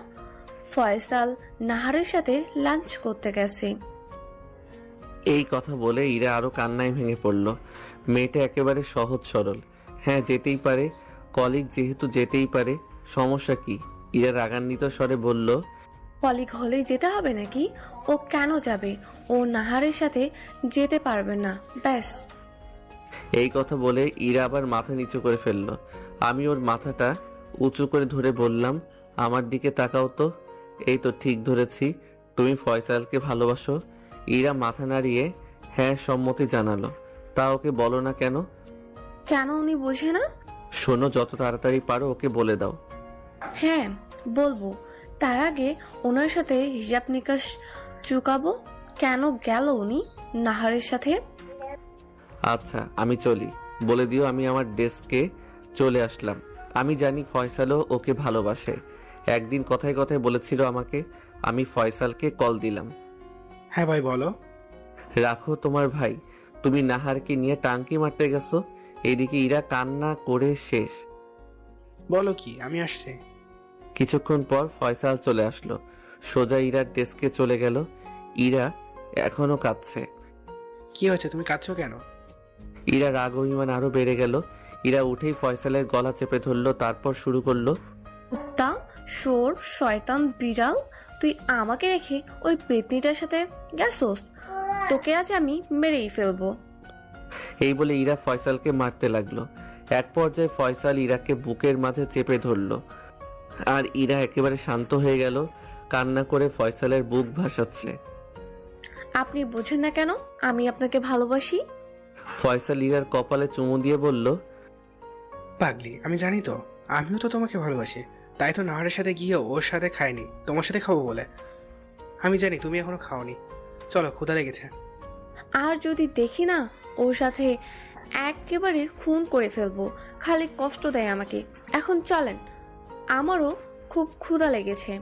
ফয়সাল নাহারের সাথে লাঞ্চ করতে গেছে। এই কথা বলে ইরা আরো কান্নায় ভেঙে পড়ল। মেয়েটা একেবারে সহজ সরল। হ্যাঁ, যেতেই পারে, কলিগ যেহেতু যেতেই পারে, সমস্যা কি? ইরা রাগান্বিত স্বরে বলল, কলিগ হলেই যেতে হবে নাকি? ও কেন যাবে? ও নাহারের সাথে যেতে পারবে না, ব্যাস। এই কথা বলে ইরা আবার মাথা নিচু করে ফেলল। আমি ওর মাথাটা উঁচু করে ধরে বললাম, আমার দিকে তাকাও তো। এই তো ঠিক ধরেছি, তুমি ফয়সালকে ভালোবাসো। ইরা মাথা নাড়িয়ে হ্যাঁ সম্মতি জানালো। তা ওকে বলো না কেন? কেন উনি বোঝে না? শোনো, যত তাড়াতাড়ি পারো ওকে বলে দাও। হ্যাঁ বলবো, তার আগে ওনার সাথে হিসাব নিকাশ চুকাবো। কেন গেল উনি নাহারের সাথে? আচ্ছা, আমি চলি। বলে দিও আমি আমার ডেস্কে চলে আসলাম। আমি জানি ফয়সালও ওকে ভালোবাসে। একদিন কথায় কথায় বলেছিল আমাকে। আমি ফয়সালকে কল দিলাম। হ্যাঁ ভাই বলো। রাখো তোমার ভাই, তুমি নাহারকে নিয়ে টাঙ্কি মারতে গেছো। এইদিকে ইরা কান্না করে শেষ। বলো কি, আমি আসছি। কিছুক্ষণ পর ফয়সাল চলে আসলো, সোজা ইরার ডেস্কে চলে গেল। ইরা এখনো কাঁদছে। কি হয়েছে, তুমি কাঁদছো কেন? ইরা রাগ অভিমান আরো বেড়ে গেল। ইরা উঠেই ফয়সালের গলা চেপে ধরলো, তারপর শুরু করলো, কুত্তা, শোর, শয়তান, বিড়াল, তুই আমাকে রেখে ওই পেতনিটার সাথে গেছোস। তোকে আজ আমি মেরেই ফেলবো। এই বলে ইরা ফয়সালকে মারতে লাগলো। এক পর্যায়ে ফয়সাল ইরাকে বুকের মাঝে চেপে ধরলো, আর ইরা একেবারে শান্ত হয়ে গেল, কান্না করে ফয়সালের বুক ভাসাচ্ছে। আপনি বোঝেন না কেন আমি আপনাকে ভালোবাসি? ফয়সাল ইরার কপালে চুমু দিয়ে বলল, পাগলি, আমি জানি তো, আমিও তো তোমাকে ভালোবাসি। তাই তো নাহারের সাথে গিয়েও ওর সাথে খাইনি, তোমার সাথে খাবো বলে। আমি জানি তুমি এখনো খাওনি। চলো, ক্ষুধা লেগেছে। আর যদি দেখি না ওর সাথে, একেবারে খুন করে ফেলবো। খালি কষ্ট দেয় আমাকে। এখন চলেন, আমারও খুব ক্ষুধা লেগেছে।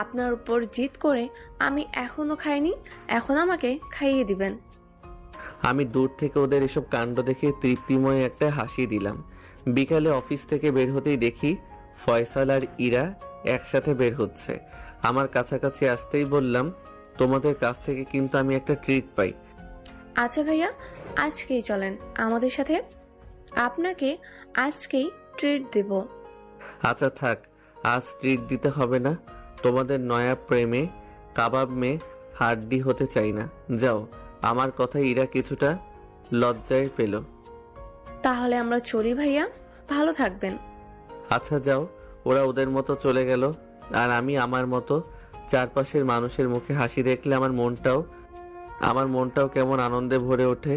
আপনার উপর জিদ করে আমি এখনো খাইনি, এখন আমাকে খাইয়ে দিবেন। আমি দূর থেকে ওদের এসব কাণ্ড দেখে তৃপ্তিময় একটা হাসি দিলাম। বিকালে অফিস থেকে বের হতেই দেখি ফয়সাল আর ইরা একসাথে বের হচ্ছে। আমার কাছাকাছি আসতেই বললাম, তোমাদের কাছ থেকে কিন্তু আমি একটা ট্রিট পাই। আচ্ছা ভাইয়া, আজকেই চলেন আমাদের সাথে, আপনাকে আজকেই ট্রিট দেব। আচ্ছা থাক, আজ ট্রিট দিতে হবে না। তোমাদের নয়া প্রেমে কাবাব মে হাড্ডি হতে চাই না। যাও। আমার কথায় ইরা কিছুটা লজ্জায় পেল। তাহলে আমরা চলি ভাইয়া, ভালো থাকবেন। আচ্ছা যাও। ওরা ওদের মতো চলে গেল আর আমি আমার মতো। চারপাশের মানুষের মুখে হাসি দেখলে আমার মনটাও কেমন আনন্দে ভরে ওঠে।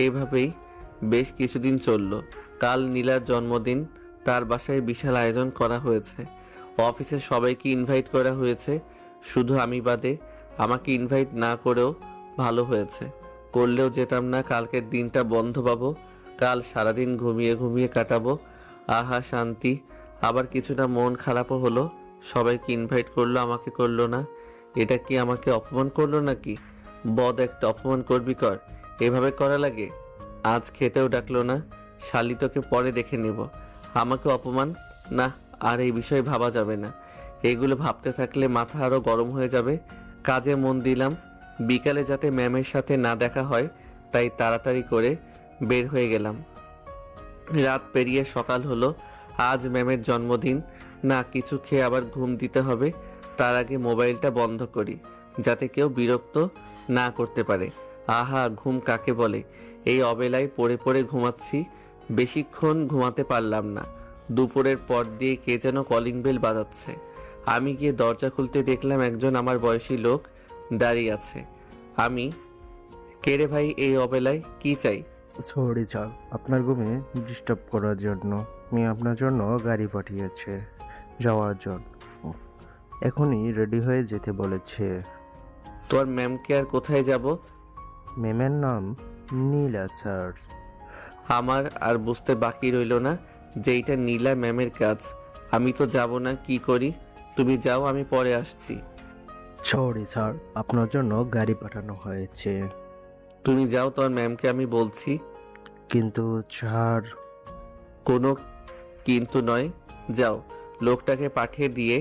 এইভাবেই বেশ কিছুদিন চলল। কাল নীলার জন্মদিন। তার বাসায় বিশাল আয়োজন করা হয়েছে। অফিসের সবাইকে ইনভাইট করা হয়েছে, শুধু আমি বাদে। আমাকে ইনভাইট না করেও ভালো হয়েছে, করলেও যেতাম না। কালকের দিনটা বন্ধ পাবো। কাল সারাদিন ঘুমিয়ে ঘুমিয়ে কাটাবো। আহা শান্তি। আবার কিছুটা মন খারাপও হলো। সবাইকে ইনভাইট করলো, আমাকে করলো না। এটা কি আমাকে অপমান করলো নাকি? বদ একটা অপমান করবি কর, এভাবে করা লাগে? আজ খেতেও ডাকলো না। শালি তোকে পরে দেখে নেব। আমাকে অপমান? না, আর এই বিষয়ে ভাবা যাবে না। এগুলো ভাবতে থাকলে মাথা আরো গরম হয়ে যাবে। কাজে মন দিলাম। বিকালে যাতে ম্যামের সাথে না দেখা হয় তাই তাড়াতাড়ি করে বের হয়ে গেলাম। রাত পেরিয়ে সকাল হলো। আজ ম্যামের জন্মদিন। না, কিছু খেয়ে আবার ঘুম দিতে হবে। তার আগে মোবাইলটা বন্ধ করি, যাতে কেউ বিরক্ত না করতে পারে। আহা, ঘুম কাকে বলে! এই অবেলায় পড়ে পড়ে ঘুমাচ্ছি। বেশিক্ষণ ঘুমাতে পারলাম না। দুপুরের পর দিয়ে কে যেন কলিং বেল বাজাচ্ছে। আমি গিয়ে দরজা খুলতে দেখলাম একজন আমার বয়সী লোক দাঁড়িয়ে আছে। আমি, কে রে ভাই এই অবেলায়, কি চাই? সরি স্যার, আপনার ঘুমে ডিস্টার্ব করার জন্য আমি আপনার জন্য গাড়ি পাঠিয়েছে যাওয়ার জন্য। এখনই রেডি হয়ে যেতে বলেছে। তোর ম্যামকে আর কোথায় যাব? ম্যামের নাম নীলা স্যার। আমার আর বুঝতে বাকি রইল না যে এইটা নীলা ম্যামের কাজ। আমি তো যাব না, কি করি? তুমি যাও, আমি পরে আসছি। সরি স্যার, আপনার জন্য গাড়ি পাঠানো হয়েছে। তুমি যাও, তোর ম্যামকে আমি বলছি। কিন্তু স্যার। কোনো কিন্তু নয়, যাও। লোকটাকে পাঠিয়ে দিয়ে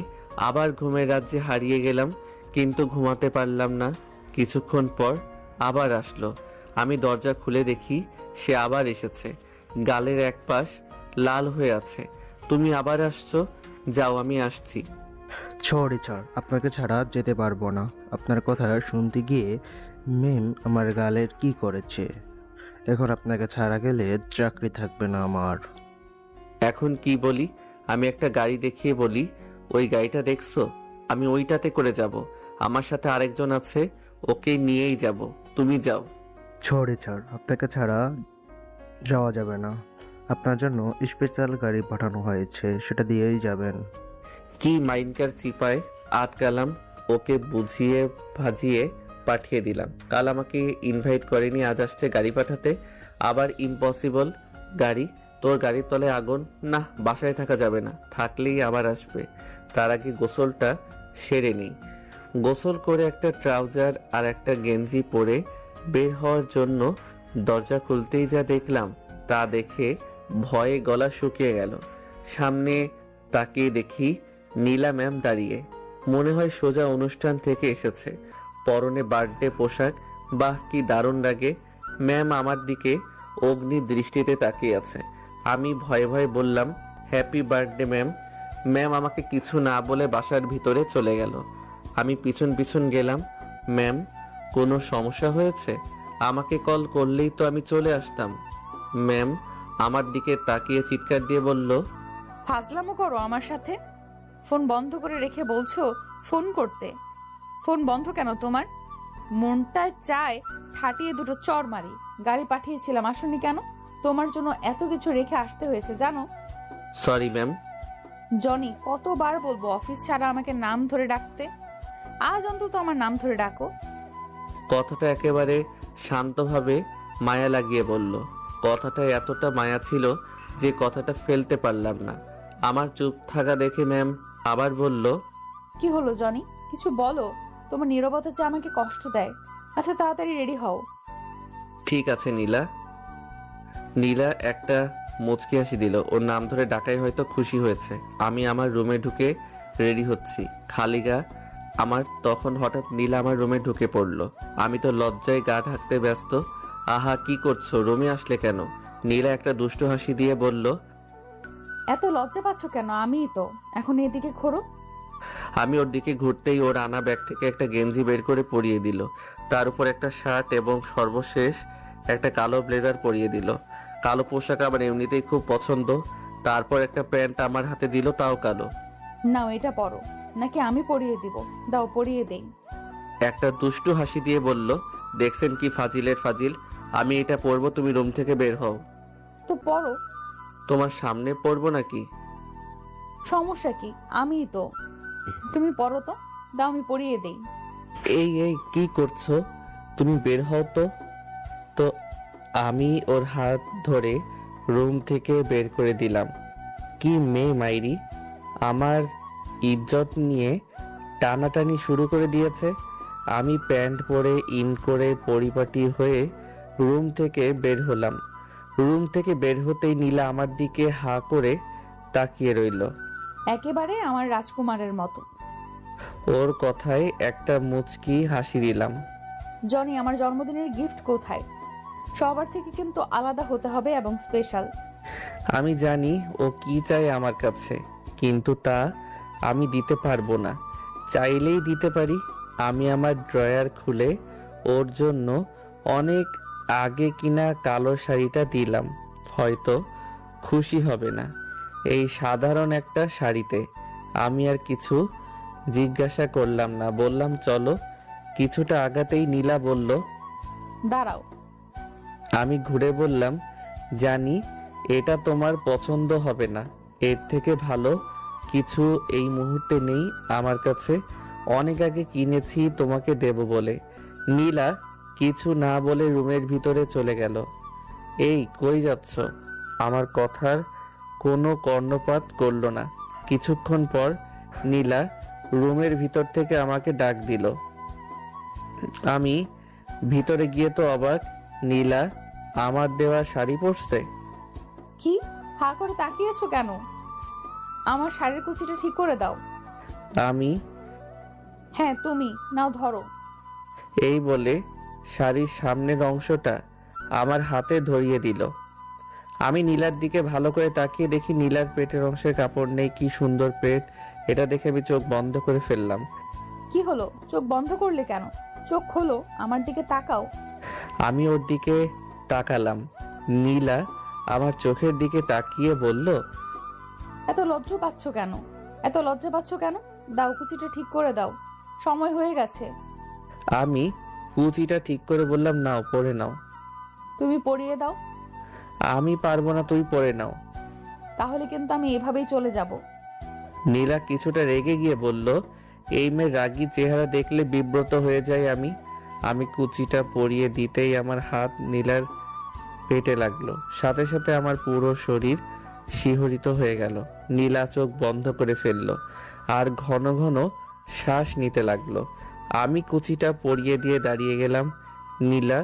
আবার ঘুমের রাজ্যে হারিয়ে গেলাম, কিন্তু ঘুমাতে পারলাম না। কিছুক্ষণ পর আবার আসলো। আমি দরজা খুলে দেখি সে আবার এসেছে। গালের এক পাশ লাল হয়ে আছে। তুমি আবার আসছো? যাও, আমি আসছি। সরি স্যার, আপনাকে ছাড়া যেতে পারবো না। আপনার কথা শুনতে গিয়ে ম্যাম আমার গালের কি করেছে। এখন আপনাকে ছাড়া গেলে চাকরি থাকবে না আমার। এখন কি বলি? আমি একটা গাড়ি দেখিয়ে বলি, ওই গাড়িটা দেখছো? আমি ওইটাতে করে যাব। আমার সাথে আরেকজন আছে, ওকে নিয়েই যাব। তুমি যাও। সরি স্যার, আপনাকে ছাড়া যাওয়া যাবে না। আপনার জন্য স্পেশাল গাড়ি পাঠানো হয়েছে, সেটা দিয়েই যাবেন। কি মাইনকার চিপায় আটকালাম। ওকে বুঝিয়ে ভাজিয়ে পাঠিয়ে দিলাম। কাল আমাকে ইনভাইট করেনি, আজ আসছে গাড়ি পাঠাতে। আবার ইম্পসিবল গাড়ি। তোর গাড়ির তলায় আগুন? না, বাসায় থাকা যাবে না, থাকলেই আবার আসবে। তার আগে গোসলটা সেরে নিই। গোসল করে একটা ট্রাউজার আর একটা গেঞ্জি পরে বের হওয়ার জন্য দরজা খুলতেই যা দেখলাম তা দেখে ভয়ে গলা শুকিয়ে গেল। সামনে তাকিয়ে দেখি নীলা ম্যাম দাঁড়িয়ে। মনে হয় সোজা অনুষ্ঠান থেকে এসেছে। পরনে বার্থডে পোশাক। বাহ, কি দারুণ লাগে! ম্যাম আমার দিকে অগ্নি দৃষ্টিতে তাকিয়ে আছে। আমি ভয়ে ভয়ে বললাম, হ্যাপি বার্থডে ম্যাম। ম্যাম আমাকে কিছু না বলে বাসার ভিতরে চলে গেল। আমি পিছন পিছন গেলাম। ম্যাম, কোনো সমস্যা হয়েছে? আমাকে কল করলেই তো আমি চলে আসতাম। ম্যাম আমার দিকে তাকিয়ে চিৎকার দিয়ে বলল, ফাজলামো করো আমার সাথে? ফোন বন্ধ করে রেখে বলছো ফোন করতে। ফোন বন্ধ কেন তোমার? মনটা চায় ঠাটিয়ে দুটো চর মারি। গাড়ি পাঠিয়েছিলাম, আসনি কেন? তোমার জন্য এত কিছু রেখে আসতে হয়েছে জানো? Sorry ma'am. জনি, কতবার বলবো অফিস ছাড়া আমাকে নাম ধরে ডাকতে? আজ অন্তত আমার নাম ধরে ডাকো। কথাটা একেবারে শান্তভাবে মায়া লাগিয়ে বলল। কথাটা এতটা মায়া ছিল যে কথাটা ফেলতে পারলাম না। আমার চুপ থাকা দেখে ম্যাম আবার বলল, কি হলো জনি? কিছু বলো। তোমার নীরবতা যে আমাকে কষ্ট দেয়। আচ্ছা তাড়াতাড়ি রেডি হও। ঠিক আছে নীলা। নীলা একটা মুচকি হাসি দিল। ওর নাম ধরে ডাকাই হয়তো খুশি হয়েছে। আমি আমার রুমে ঢুকে রেডি হচ্ছি, খালি গা আমার। তখন হঠাৎ নীলা আমার রুমে ঢুকে পড়লো। আমি তো লজ্জায় গা ঢাকতে ব্যস্ত। আহা, কি করছো? রুমে আসলে কেন? নীলা একটা দুষ্টু হাসি দিয়ে বলল। এত লজ্জা পাচ্ছ কেন? আমিই তো। এখন এদিকে ঘোরো। আমি ওর দিকে ঘুরতেই ওর আনা ব্যাগ থেকে একটা গেঞ্জি বের করে পরিয়ে দিল। তার উপর একটা শার্ট এবং সর্বশেষ একটা কালো ব্লেজার পরিয়ে দিল। কালো পোশাক আমার এমনিতেই খুব পছন্দ। তারপর একটা প্যান্ট আমার হাতে দিল, তাও কালো। নাও এটা পরো। নাকি আমি পরিয়ে দিব? দাও পরিয়ে দেই। একটা দুষ্টু হাসি দিয়ে বলল, দেখছেন কি ফাজিলের ফাজিল? আমি এটা পরবো, তুমি রুম থেকে বের হও। তো পরো। তোমার সামনে পরবো নাকি? সমস্যা কি? আমিই তো। তুমি পরো তো। দাও আমি পরিয়ে দেই। এই কি করছো? তুমি বের হও তো। তো আমি ওর হাত ধরে রুম থেকে বের করে দিলাম। কি মেয়ে মাইরি, আমার ইজ্জত নিয়ে টানাটানি শুরু করে দিয়েছে। আমি প্যান্ট পরে ইন করে পরিপাটি হয়ে রুম থেকে বের হলাম। রুম থেকে বের হতেই নীলা আমার দিকে হা করে তাকিয়ে রইল। একেবারে আমার রাজকুমারের মতো। ওর কথায় একটা মুচকি হাসি দিলাম। জনি, আমার জন্মদিনের গিফট কোথায়? সবার থেকে কিন্তু আলাদা হতে হবে এবং স্পেশাল। আমি জানি ও কি চায় আমার কাছে, কিন্তু তা আমি দিতে পারবো না। চাইলেই দিতে পারি। আমি আমার ড্রয়ার খুলে ওর জন্য অনেক আগে কিনা কালো শাড়িটা দিলাম। হয়তো খুশি হবে না এই সাধারণ একটা শাড়িতে। আমি আর কিছু জিজ্ঞাসা করলাম না, বললাম চলো। কিছুটা আগাতেই নীলা বলল, দাঁড়াও। আমি ঘুরে বললাম, জানি এটা তোমার পছন্দ হবে না। এর থেকে ভালো কিছু এই মুহূর্তে নেই আমার কাছে। অনেক আগে কিনেছি তোমাকে দেব বলে। নীলা কিছু না বলে রুমের ভিতরে চলে গেল। এই কই যাচ্ছ? আমার কথার কোনো কর্ণপাত করলো না। কিছুক্ষণ পর নীলা রুমের ভিতর থেকে আমাকে ডাক দিল। আমি ভিতরে গিয়ে তো অবাক, নীলা আমার দেওয়া শাড়ি পরছে। কি হা করে তাকিয়েছো কেন? আমার শাড়ির কুচিটা ঠিক করে দাও। আমি হ্যাঁ তুমি। নাও ধরো। এই বলে শাড়ির সামনের অংশটা আমার হাতে ধরিয়ে দিল। আমি নীলার দিকে ভালো করে তাকিয়ে দেখি নীলার পেটের অংশে কাপড় নেই। কি সুন্দর পেট! এটা দেখে আমি চোখ বন্ধ করে ফেললাম। কি হলো? চোখ বন্ধ করলে কেন? চোখ খোলো, আমার দিকে তাকাও। আমি ওর দিকে তাকালাম। নীলা আমার চোখের দিকে তাকিয়ে বলল, এত লজ্জা পাচ্ছ কেন? এত লজ্জা পাচ্ছ কেন? দাও কুচিটা ঠিক করে দাও, সময় হয়ে গেছে। আমি কুচিটা ঠিক করে বললাম, নাও পরে নাও। তুমি পরিয়ে দাও। আমি পারবো না, তুই পরে নাও। তাহলে কিন্তু আমি এভাবেই চলে যাব। নীলা কিছুটা রেগে গিয়ে বলল, এই মেয়ের রাগী চেহারা দেখলে বিব্রত হয়ে যাই আমি। আমি কুচিটা পরিয়ে দিতেই আমার হাত নীলার পেটে লাগলো। সাথে সাথে আমার পুরো শরীর শিহরিত হয়ে গেল। নীলা চোখ বন্ধ করে ফেললো আর ঘন ঘন শ্বাস নিতে লাগলো। আমি কুচিটা পরিয়ে দিয়ে দাঁড়িয়ে গেলাম। নীলা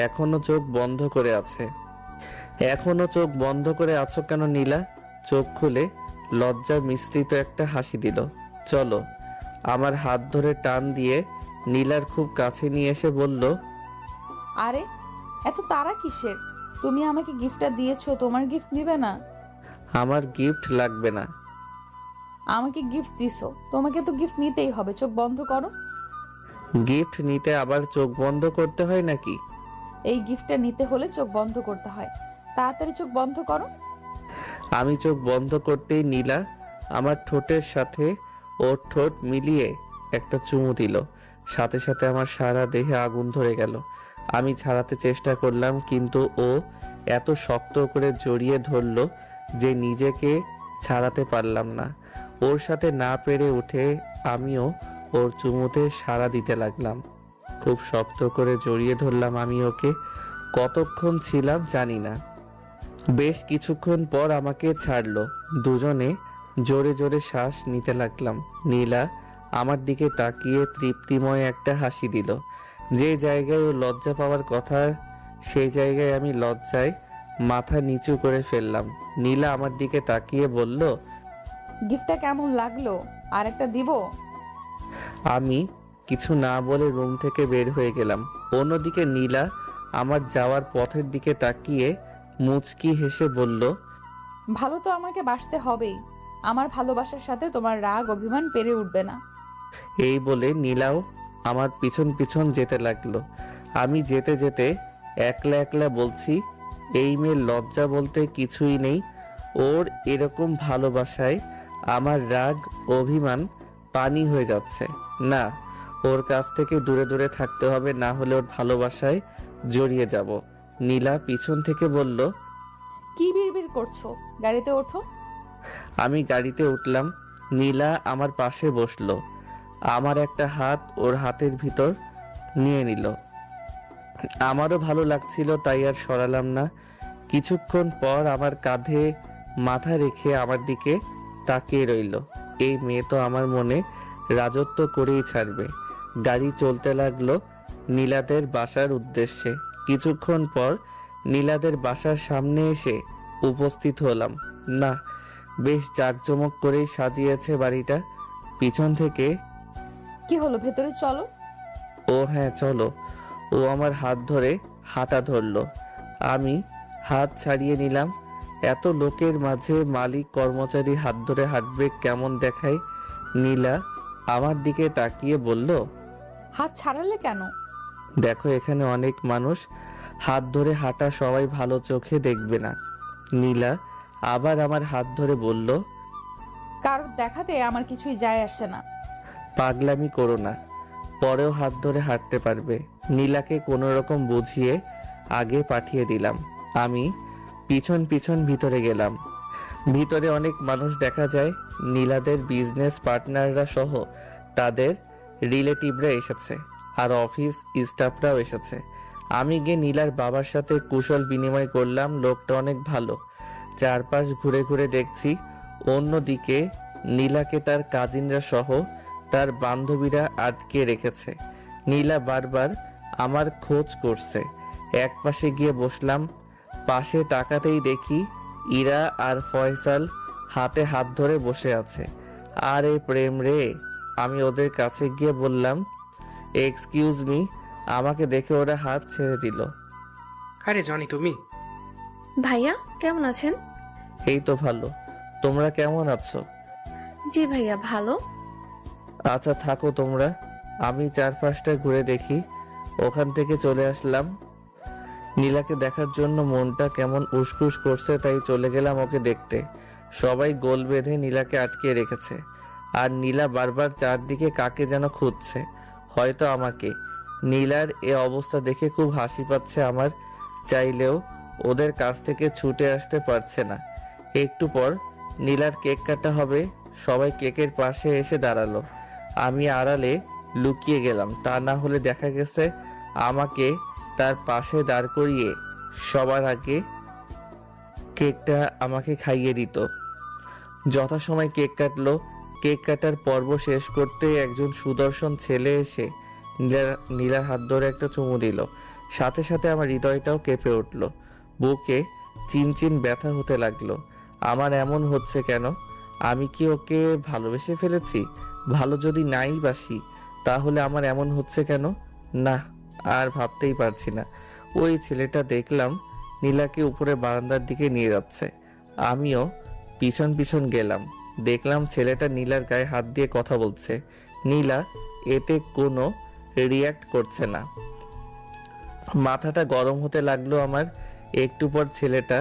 এখনো চোখ বন্ধ করে আছে। এখনো চোখ বন্ধ করে আছো কেন নীলা? চোখ খুলে লজ্জা মিশ্রিত একটা হাসি দিল। চলো। আমার হাত ধরে টান দিয়ে নীলার খুব কাছে নিয়ে এসে বলল, আরে এত তাড়া কিসের? তুমি আমাকে গিফটটা দিয়েছো, তোমার গিফট নিবে না? আমার গিফট লাগবে না। আমাকে গিফট দিছো, তোমাকে তো গিফট নিতেই হবে। চোখ বন্ধ করো। গিফট নিতে আবার চোখ বন্ধ করতে হয় নাকি? এই গিফটটা নিতে হলে চোখ বন্ধ করতে হয়। তাড়াতাড়ি চোখ বন্ধ করো। আমি চোখ বন্ধ করতেই নীলা আমার ঠোঁটের সাথে ওর ঠোঁট মিলিয়ে একটা চুমু দিল। সাথে সাথে আমার সারা দেহে আগুন ধরে গেল। আমি ছাড়াতে চেষ্টা করলাম, কিন্তু ও এত শক্ত করে জড়িয়ে ধরলো যে নিজেকে ছাড়াতে পারলাম না। ওর সাথে না পেরে উঠে আমিও ওর চুমুতে সাড়া দিতে লাগলাম। খুব শক্ত করে জড়িয়ে ধরলাম আমি ওকে। কতক্ষণ ছিলাম জানি না। বেশ কিছুক্ষণ পর আমাকে ছাড়লো। দুজনে জোরে জোরে শ্বাস নিতে লাগলাম। নীলা আমার দিকে তাকিয়ে তৃপ্তিময় একটা হাসি দিল। যে জায়গায় ও লজ্জা পাওয়ার কথা সেই জায়গায় আমি লজ্জায় মাথা নিচু করে ফেললাম। নীলা আমার দিকে তাকিয়ে বলল, গিফটটা কেমন লাগলো? আর একটা দিব? আমি কিছু না বলে রুম থেকে বের হয়ে গেলাম। অন্যদিকে নীলা আমার যাওয়ার পথের দিকে তাকিয়ে মুচকি হেসে বলল, ভালো তো আমাকে বাসতে হবেই। আমার ভালোবাসার সাথে তোমার রাগ অভিমান পেরে উঠবে না। এই বলে নীলাও আমার পিছন পিছন যেতে লাগলো। আমি যেতে যেতে একলা একলা বলছি, এই মেয়ের লজ্জা বলতে কিছুই নেই। ওর এরকম ভালোবাসায় আমার রাগ অভিমান পানি হয়ে যাচ্ছে। না, ওর কাছ থেকে দূরে দূরে থাকতে হবে, না হলে ওর ভালোবাসায় জড়িয়ে যাব। নীলা পিছন থেকে বলল, কি বিড়বিড় করছো? গাড়িতে ওঠো। আমি গাড়িতে উঠলাম। নীলা আমার পাশে বসলো। আমার একটা হাত ওর হাতের ভিতর নিয়ে নিল। আমারও ভালো লাগছিল, তাই আর সরালাম না। কিছুক্ষণ পর আমার কাঁধে মাথা রেখে আমার দিকে তাকিয়ে রইল। এই মেয়ে তো আমার মনে রাজত্ব করেই ছাড়বে। গাড়ি চলতে লাগলো নীলাদের বাসার উদ্দেশ্যে। কিছুক্ষণ পর নীলাদের বাসার সামনে এসে উপস্থিত হলাম। না, বেশ জাঁকজমক করেই সাজিয়েছে বাড়িটা। পিছন থেকে, কি হলো, ভেতরে চলো। ও হ্যাঁ চলো। ও আমার হাত ধরে হাঁটা ধরলো। আমি হাত ছাড়িয়ে নিলাম। এত লোকের মাঝে মালিক কর্মচারী হাত ধরে হাঁটবে, কেমন দেখায়। নীলা আমার দিকে তাকিয়ে বলল, হাত ছাড়ালে কেন? দেখো এখানে অনেক মানুষ, হাত ধরে হাঁটা সবাই ভালো চোখে দেখবে না। নীলা আবার আমার হাত ধরে বলল, কারোর দেখাতে আমার কিছুই যায় আসে না। পাগলামি করো না, পরেও হাত ধরে হাঁটতে পারবে। নীলাকে কোনো রকম বুঝিয়ে আগে পাঠিয়ে দিলাম। আমি পিছন পিছন ভিতরে গেলাম। ভিতরে অনেক মানুষ দেখা যায়। নীলাদের বিজনেস পার্টনাররা সহ তাদের রিলেটিভরা এসেছে, আর অফিস স্টাফরাও এসেছে। আমি গিয়ে নীলার বাবার সাথে কুশল বিনিময় করলাম। লোকটা অনেক ভালো। চারপাশ ঘুরে ঘুরে দেখছি। অন্যদিকে নীলাকে তার কাজিনরা সহ তার বান্ধবীরা আটকে রেখেছে। নীলা বারবার আমার খোঁজ করছে। এক পাশে গিয়ে বসলাম। পাশে তাকাতেই দেখি ইরা আর ফয়সাল হাতে হাত ধরে বসে আছে। আরে প্রেম রে! আমি ওদের কাছে গিয়ে বললাম, এক্সকিউজ মি। আমাকে দেখে ওরা হাত ছেড়ে দিল। আরে জনি, তুমি? ভাইয়া কেমন আছেন? এই তো ভালো, তোমরা কেমন আছো? জি ভাইয়া ভালো। আচ্ছা থাকো তোমরা, আমি চারপাশটা ঘুরে দেখি। ওখান থেকে চলে আসলাম। নীলাকে দেখার জন্য মনটা কেমন উসখুস করছে, তাই চলে গেলাম ওকে দেখতে। সবাই গোল বেঁধে নীলাকে আটকে রেখেছে, আর নীলা বারবার চারদিকে কাকে যেন খুঁজছে, হয়তো আমাকে। নীলার এ অবস্থা দেখে খুব হাসি পাচ্ছে আমার। চাইলেও ওদের কাছ থেকে ছুটে আসতে পারছে না। একটু পর নীলার কেক কাটা হবে। সবাই কেকের পাশে এসে দাঁড়ালো। আমি আড়ালে লুকিয়ে গেলাম, তা না হলে দেখা গেছে আমাকে তার পাশে দাঁড় করিয়ে সবার আগে কেকটা আমাকে খাইয়ে দিত। যথাসময় কেক কাটলো। কেক কাটার পর্ব শেষ করতে একজন সুদর্শন ছেলে এসে নীলার হাত ধরে একটা চুমু দিল। সাথে সাথে আমার হৃদয়টাও কেঁপে উঠল। বুকে চিনচিন ব্যথা হতে লাগলো। আমার এমন হচ্ছে কেন? আমি কি ওকে ভালোবেসে ফেলেছি? ভালো যদি নাই বাসি, তাহলে আমার এমন হচ্ছে কেন? না, আর ভাবতেই পারছি না। ওই ছেলেটা দেখলাম নীলাকে উপরে বারান্দার দিকে নিয়ে যাচ্ছে। আমিও পিছন পিছন গেলাম। দেখলাম ছেলেটা নীলার গায়ে হাত দিয়ে কথা বলছে। নীলা এতে কোনো রিয়াক্ট করছে না। মাথাটা গরম হতে লাগলো আমার। একটু পর ছেলেটা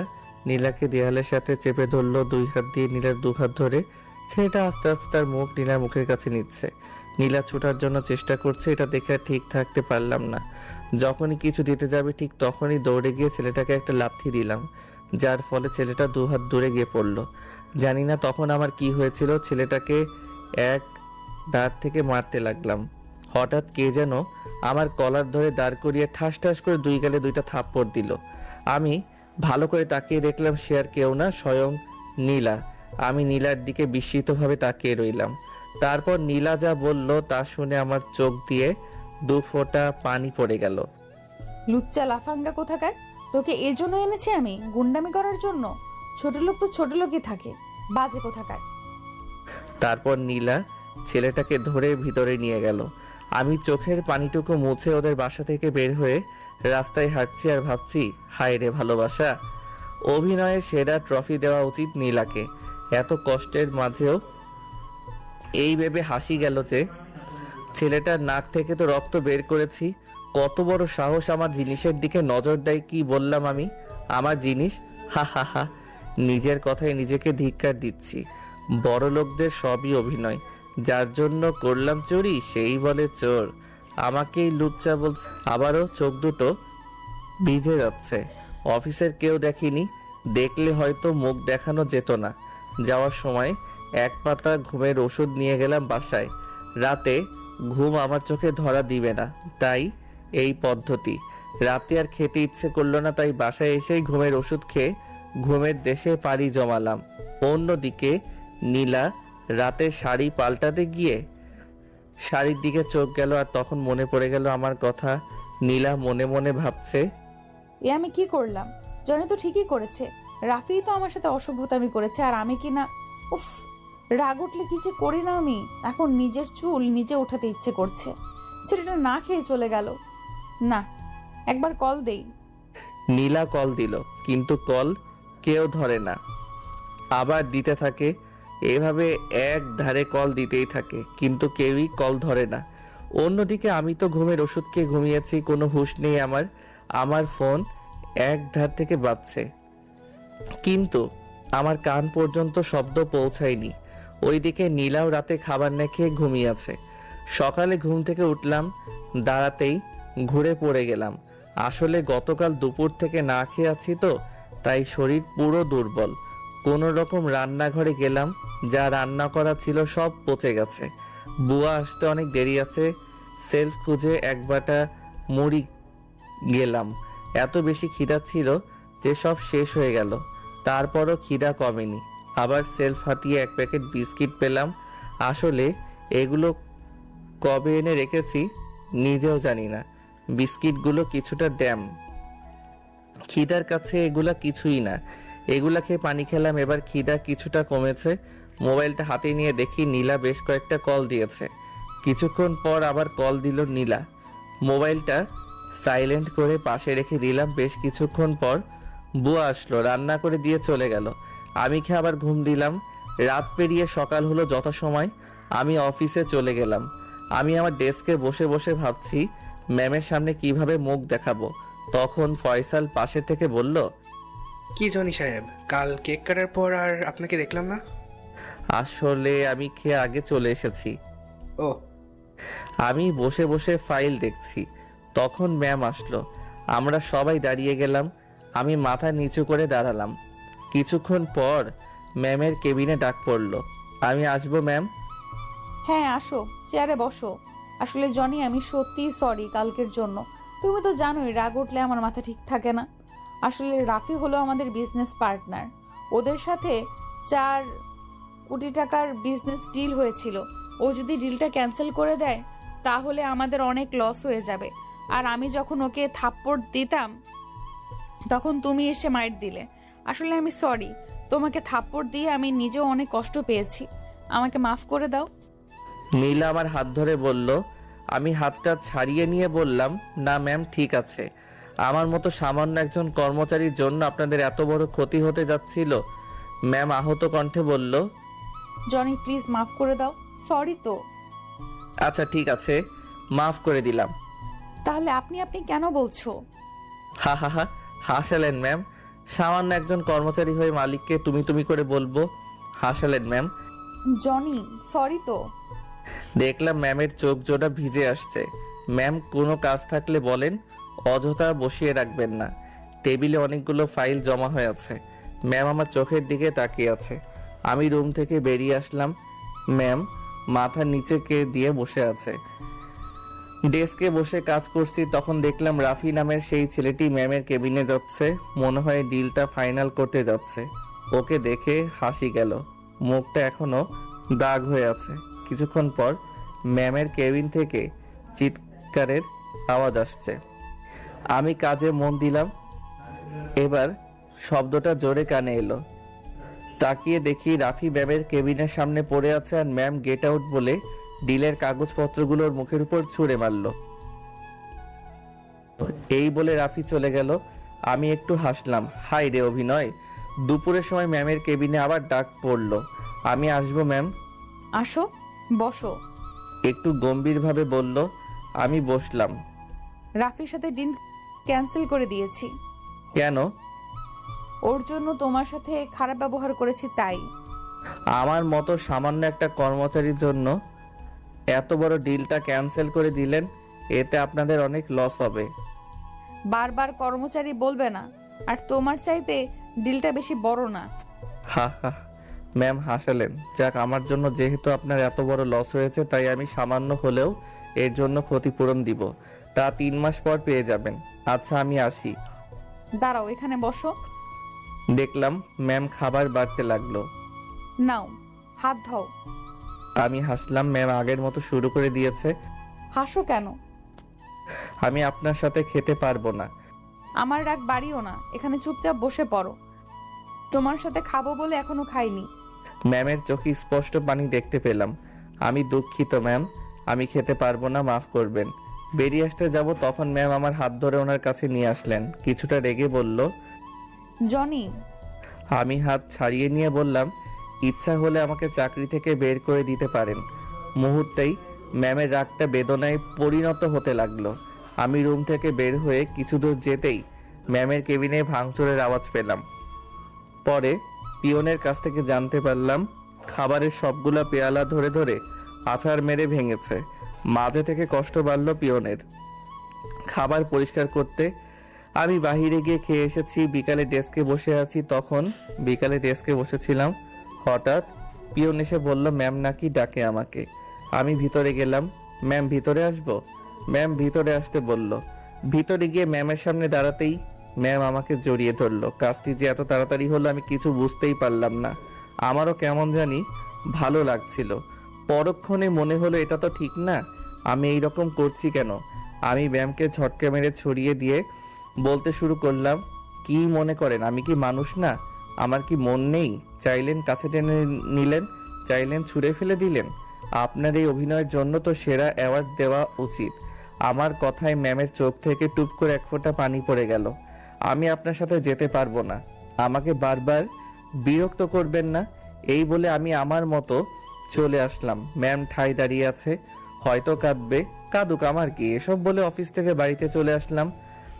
নীলাকে দেয়ালের সাথে চেপে ধরলো, দুই হাত দিয়ে নীলার দু হাত ধরে। ছেলেটা আস্তে আস্তে তার মুখ নীলার মুখের কাছে নিচ্ছে। নীলা ছোটার জন্য চেষ্টা করছে, এটা দেখে আর ঠিক থাকতে পারলাম না। যখনই কিছু দিতে যাবে ঠিক তখনই দৌড়ে গিয়ে ছেলেটাকে একটা লাথি দিলাম, যার ফলে ছেলেটা দু হাত দূরে গিয়ে পড়লো। জানি না তখন আমার কি হয়েছিল। ছেলেটাকে এক দাঁড় থেকে মারতে লাগলাম। হঠাৎ কে যেন আমার কলার ধরে দাঁড় করিয়ে ঠাস ঠাস করে দুই গালে দুইটা থাপ্পড় দিল। আমি ভালো করে তাকিয়ে দেখলাম সে আর কেউ না, স্বয়ং নীলা। আমি নীলার দিকে বিস্মিতভাবে তাকিয়ে রইলাম। তারপর নীলা যা বলল তা শুনে আমার চোখ দিয়ে দু ফোঁটা পানি পড়ে গেল। লুচ্চা লাফাঙ্গা কোথাকার! তোকে এর জন্য এনেছি আমি, গুন্ডামি করার জন্য? ছোট লোক তো ছোট লোকই থাকে, বাজে কোথাকার। তারপর নীলা ছেলেটাকে ধরে ভিতরে নিয়ে গেল। আমি চোখের পানিটুকু মুছে ওদের বাসা থেকে বের হয়ে রাস্তায় হাঁটছি আর ভাবছি, হায় রে ভালোবাসা, অভিনয়ে সেরা ট্রফি দেওয়া উচিত নীলাকে। এত কষ্টের মাঝেও এই ভেবে হাসি গেল যে ছেলেটার নাক থেকে তো রক্ত বের করেছি। কত বড় সাহস আমার জিনিসের দিকে নজর দেয়! কি বললাম আমি? আমার জিনিস? হা হা হা, নিজের কথায় নিজেকে ধিক্কার দিচ্ছি। বড় লোকদের সবই অভিনয়। যার জন্য করলাম চুরি সেই বলে চোর। আমাকেই লুচ্চা বলছে। আবারও চোখ দুটো ভিজে যাচ্ছে। অফিসের কেউ দেখেনি, দেখলে হয়তো মুখ দেখানো যেত না। যাওয়ার সময় এক পাতা ঘুমের ওষুধ নিয়ে গেলাম বাসায়। রাতে ঘুম আমার চোখে ধরা দিবে না, তাই এই পদ্ধতি। রাতে আর খেতে ইচ্ছে করলো না, তাই বাসায় এসেই ঘুমের ওষুধ খেয়ে ঘুমের দেশে পাড়ি জমালাম। অন্যদিকে নীলা রাতে শাড়ি পাল্টাতে গিয়ে শাড়ির দিকে চোখ গেল, আর তখন মনে পড়ে গেল আমার কথা। নীলা মনে মনে ভাবছে, এ আমি কি করলাম? জনি তো ঠিকই করেছে, রাফি তো আমার সাথে অসভ্যতামি করেছে, আর আমি কি না? উফ, রাগ উঠলে কি যে করি না আমি। এখন নিজের চুল নিজে উঠাতে ইচ্ছে করছে। ছেলেটা না খেয়ে চলে গেল। না, একবার কল দেই। নীলা কল দিল, কিন্তু কল কেউ ধরে না, আবার দিতে থাকে। এভাবে এক ধারে কল দিতেই থাকে, কিন্তু কেউই কল ধরে না। অন্যদিকে আমি তো ঘুমের ওষুধ খেয়ে ঘুমিয়েছি, কোনো হুঁশ নেই আমার। আমার ফোন এক ধার থেকে বাজছে, কিন্তু আমার কান পর্যন্ত শব্দ পৌঁছায়নি। ওইদিকে নীলাও রাতে খাবার না খেয়ে ঘুমিয়ে আছে। সকালে ঘুম থেকে উঠলাম, দাঁড়াতেই ঘুরে পড়ে গেলাম। আসলে গতকাল দুপুর থেকে না খেয়ে আছি তো, তাই শরীর পুরো দুর্বল। কোনো রকম রান্নাঘরে গেলাম, যা রান্না করা ছিল সব পচে গেছে। বুয়া আসতে অনেক দেরি আছে। সেলফ খুঁজে এক বাটা মুড়ি গেলাম। এত বেশি খিদা ছিল যে সব শেষ হয়ে গেল। তারপরও খিদা কমেনি। আবার সেলফ হাতিয়ে এক প্যাকেট বিস্কিট পেলাম। আসলে এগুলো কবে এনে রেখেছি নিজেও জানি না। বিস্কিটগুলো কিছুটা ড্যাম। খিদার কাছে এগুলা কিছুই না। এগুলা খেয়ে পানি খেলাম, এবার খিদা কিছুটা কমেছে। মোবাইলটা হাতে নিয়ে দেখি নীলা বেশ কয়েকটা কল দিয়েছে। কিছুক্ষণ পর আবার কল দিল নীলা। মোবাইলটা সাইলেন্ট করে পাশে রেখে দিলাম। বেশ কিছুক্ষণ পর বুয়া আসলো, রান্না করে দিয়ে চলে গেল। আমি খেয়ে আবার ঘুম দিলাম। রাত পেরিয়ে সকাল হলো যথাসময়। আমি অফিসে চলে গেলাম। আমি আমার ডেস্কে বসে বসে ভাবছি ম্যামের সামনে কিভাবে মুখ দেখাবো। তখন ফয়সাল পাশে থেকে বলল, কি জনি সাহেব, কাল কেক কাটার পর আর আপনাকে দেখলাম না। আসলে আমি খেয়ে আগে চলে এসেছি। ও, আমি বসে বসে ফাইল দেখছি, তখন ম্যাম আসলো। আমরা সবাই দাঁড়িয়ে গেলাম। আমি মাথা নিচু করে দাঁড়ালাম। কিছুক্ষণ পর ম্যামের কেবিনে ডাক পড়লো, আমি আসবো ম্যাম? হ্যাঁ আসো, চেয়ারে বসো। আসলে জনি, আমি সত্যিই সরি কালকের জন্য। তুমি তো জানোই রাগ উঠলে আমার মাথা ঠিক থাকে না। আসলে রাফি হলো আমাদের বিজনেস পার্টনার। ওদের সাথে 4 কোটি টাকার বিজনেস ডিল হয়েছিল। ও যদি ডিলটা ক্যান্সেল করে দেয় তাহলে আমাদের অনেক লস হয়ে যাবে। আর আমি যখন ওকে থাপ্পড় দিতাম তখন তুমি এসে মাইর দিলে। আসলে আমি সরি, তোমাকে থাপ্পড় দিয়ে আমি নিজেও অনেক কষ্ট পেয়েছি। আমাকে মাফ করে দাও। নীলা আমার হাত ধরে বলল। আমি হাতটা ছাড়িয়ে নিয়ে বললাম, না ম্যাম, ঠিক আছে। আমার মতো সামান্য একজন কর্মচারীর জন্য আপনাদের এত বড় ক্ষতি হতে যাচ্ছিল। ম্যাম আহত কণ্ঠে বলল, জনি প্লিজ মাফ করে দাও। সরি তো। আচ্ছা ঠিক আছে, মাফ করে দিলাম। তাহলে আপনি কেন বলছো? হা হা হা, হাসালেন ম্যাম। সামান্য একজন কর্মচারী হয়ে মালিককে তুমি তুমি করে বলবো? হাসালেন ম্যাম। জনি সরি তো। দেখলাম ম্যামের চোখ জোড়া ভিজে আসছে। ম্যাম, কোনো কাজ থাকলে বলেন, অযথা বসিয়ে রাখবেন না। টেবিলে অনেকগুলো ফাইল জমা হয়ে আছে। ম্যাম আমার চোখের দিকে তাকিয়ে আছে। আমি রুম থেকে বেরিয়ে আসলাম। ম্যাম মাথা নিচে কে দিয়ে বসে আছে। ডেস্কে বসে কাজ করছি, তখন দেখলাম রাফি নামের সেই ছেলেটি ম্যামের কেবিনে যাচ্ছে। মনে হয় ডিলটা ফাইনাল করতে যাচ্ছে। ওকে দেখে হাসি গেল, মুখটা এখনো দাগ হয়ে আছে। কিছুক্ষণ পর ম্যামের কেবিন থেকে চিৎকারের আওয়াজ আসছে। আমি কাজে মন দিলাম। এবার শব্দটা জোরে কানে এলো। তাকিয়ে দেখি রাফি ম্যামের কেবিনের সামনে পড়ে আছে আর ম্যাম গেট আউট বলে ডিলের কাগজপত্রগুলোর মুখের উপর ছুঁড়ে মারল। এই বলে রাফি চলে গেল। আমি একটু হাসলাম। হাই রে অভিনয়! দুপুরের সময় ম্যামের কেবিনে আবার ডাক পড়লো। আমি আসবো ম্যাম? আসো, বসো। একটু গম্ভীরভাবে বলল। আমি বসলাম। রাফির সাথে ডিল ক্যান্সেল করে দিয়েছি। কেন? ওর জন্য তোমার সাথে খারাপ ব্যবহার করেছি তাই। আমার মতো সামান্য একটা কর্মচারীর জন্য এত বড় ডিলটা ক্যান্সেল করে দিলেন, এতে আপনাদের অনেক লস হবে। বারবার কর্মচারী বলবে না, আর তোমার চাইতে ডিলটা বেশি বড় না। হা হা, ম্যাম হাসালেন। যাক, আমার জন্য যেহেতু আপনার এত বড় লস হয়েছে, তাই আমি সামান্য হলেও এর জন্য ক্ষতিপূরণ দিব। তা 3 মাস পর পেয়ে যাবেন। আচ্ছা, আমি আসি। দাঁড়াও, এখানে বসো। দেখলাম ম্যাম খাবার বাড়তে লাগলো। নাও, হাত ধোও। আমি হাসলাম। ম্যাম আগের মতো শুরু করে দিয়েছে। হাসো কেন? আমি আপনার সাথে খেতে পারবো না। আমার রাগ বাড়িও না, এখানে চুপচাপ বসে পড়ো। তোমার সাথে খাবো বলে এখনো খাইনি। ম্যামের চোখে স্পষ্ট পানি দেখতে পেলাম। আমি দুঃখিত ম্যাম, আমি খেতে পারবো না, মাফ করবেন। বেরিয়ে আসতে যাব, তখন ম্যাম আমার হাত ধরে ওনার কাছে নিয়ে আসলেন। কিছুটা রেগে বলল। জনি। আমি হাত ছাড়িয়ে নিয়ে বললাম, ইচ্ছা হলে আমাকে চাকরি থেকে বের করে দিতে পারেন। মুহূর্তেই ম্যামের রাগটা বেদনায় পরিণত হতে লাগলো। আমি রুম থেকে বের হয়ে কিছু দূর যেতেই ম্যামের কেবিনে ভাঙচুরের আওয়াজ পেলাম। পরে পিয়নের কাছ থেকে জানতে পারলাম খাবারের সবগুলা পেয়ালা ধরে ধরে আছাড় মেরে ভেঙেছে। মাঝে থেকে কষ্ট বাড়ল পিয়নের। খাবার পরিষ্কার করতে আমি বাহিরে গিয়ে খেয়ে এসেছি। বিকালে ডেস্কে বসে আছি, তখন বিকালে ডেস্কে বসেছিলাম। হঠাৎ পিয়ন এসে বলল ম্যাম নাকি ডাকে আমাকে। আমি ভিতরে গেলাম। ম্যাম ভিতরে আসবো? ম্যাম ভিতরে আসতে বলল। ভিতরে গিয়ে ম্যামের সামনে দাঁড়াতেই ম্যাম আমাকে জড়িয়ে ধরলো। কাজটি যে এত তাড়াতাড়ি হলো আমি কিছু বুঝতেই পারলাম না। আমারও কেমন জানি ভালো লাগছিল। পরক্ষণে মনে হলো এটা তো ঠিক না, আমি এইরকম করছি কেন। আমি ম্যামকে ঝটকা মেরে ছড়িয়ে দিয়ে বলতে শুরু করলাম, কি মনে করেন আমি কি মানুষ না? আমার কি মন নেই? চাইলেন কাছে টেনে নিলেন, চাইলেন ছুঁড়ে ফেলে দিলেন। আপনার এই অভিনয়ের জন্য তো সেরা অ্যাওয়ার্ড দেওয়া উচিত। আমার কথায় ম্যামের চোখ থেকে টুপ করে এক ফোঁটা পানি পড়ে গেল। আমি আপনার সাথে যেতে পারবো না, আমাকে বারবার বিরক্ত করবেন না। এই বলে আমি আমার মতো চলে আসলাম। ম্যাম ঠাই দাঁড়িয়ে আছে, হয়তো কাঁদবে। কাঁদুক, আমার কি। এসব বলে অফিস থেকে বাড়িতে চলে আসলাম।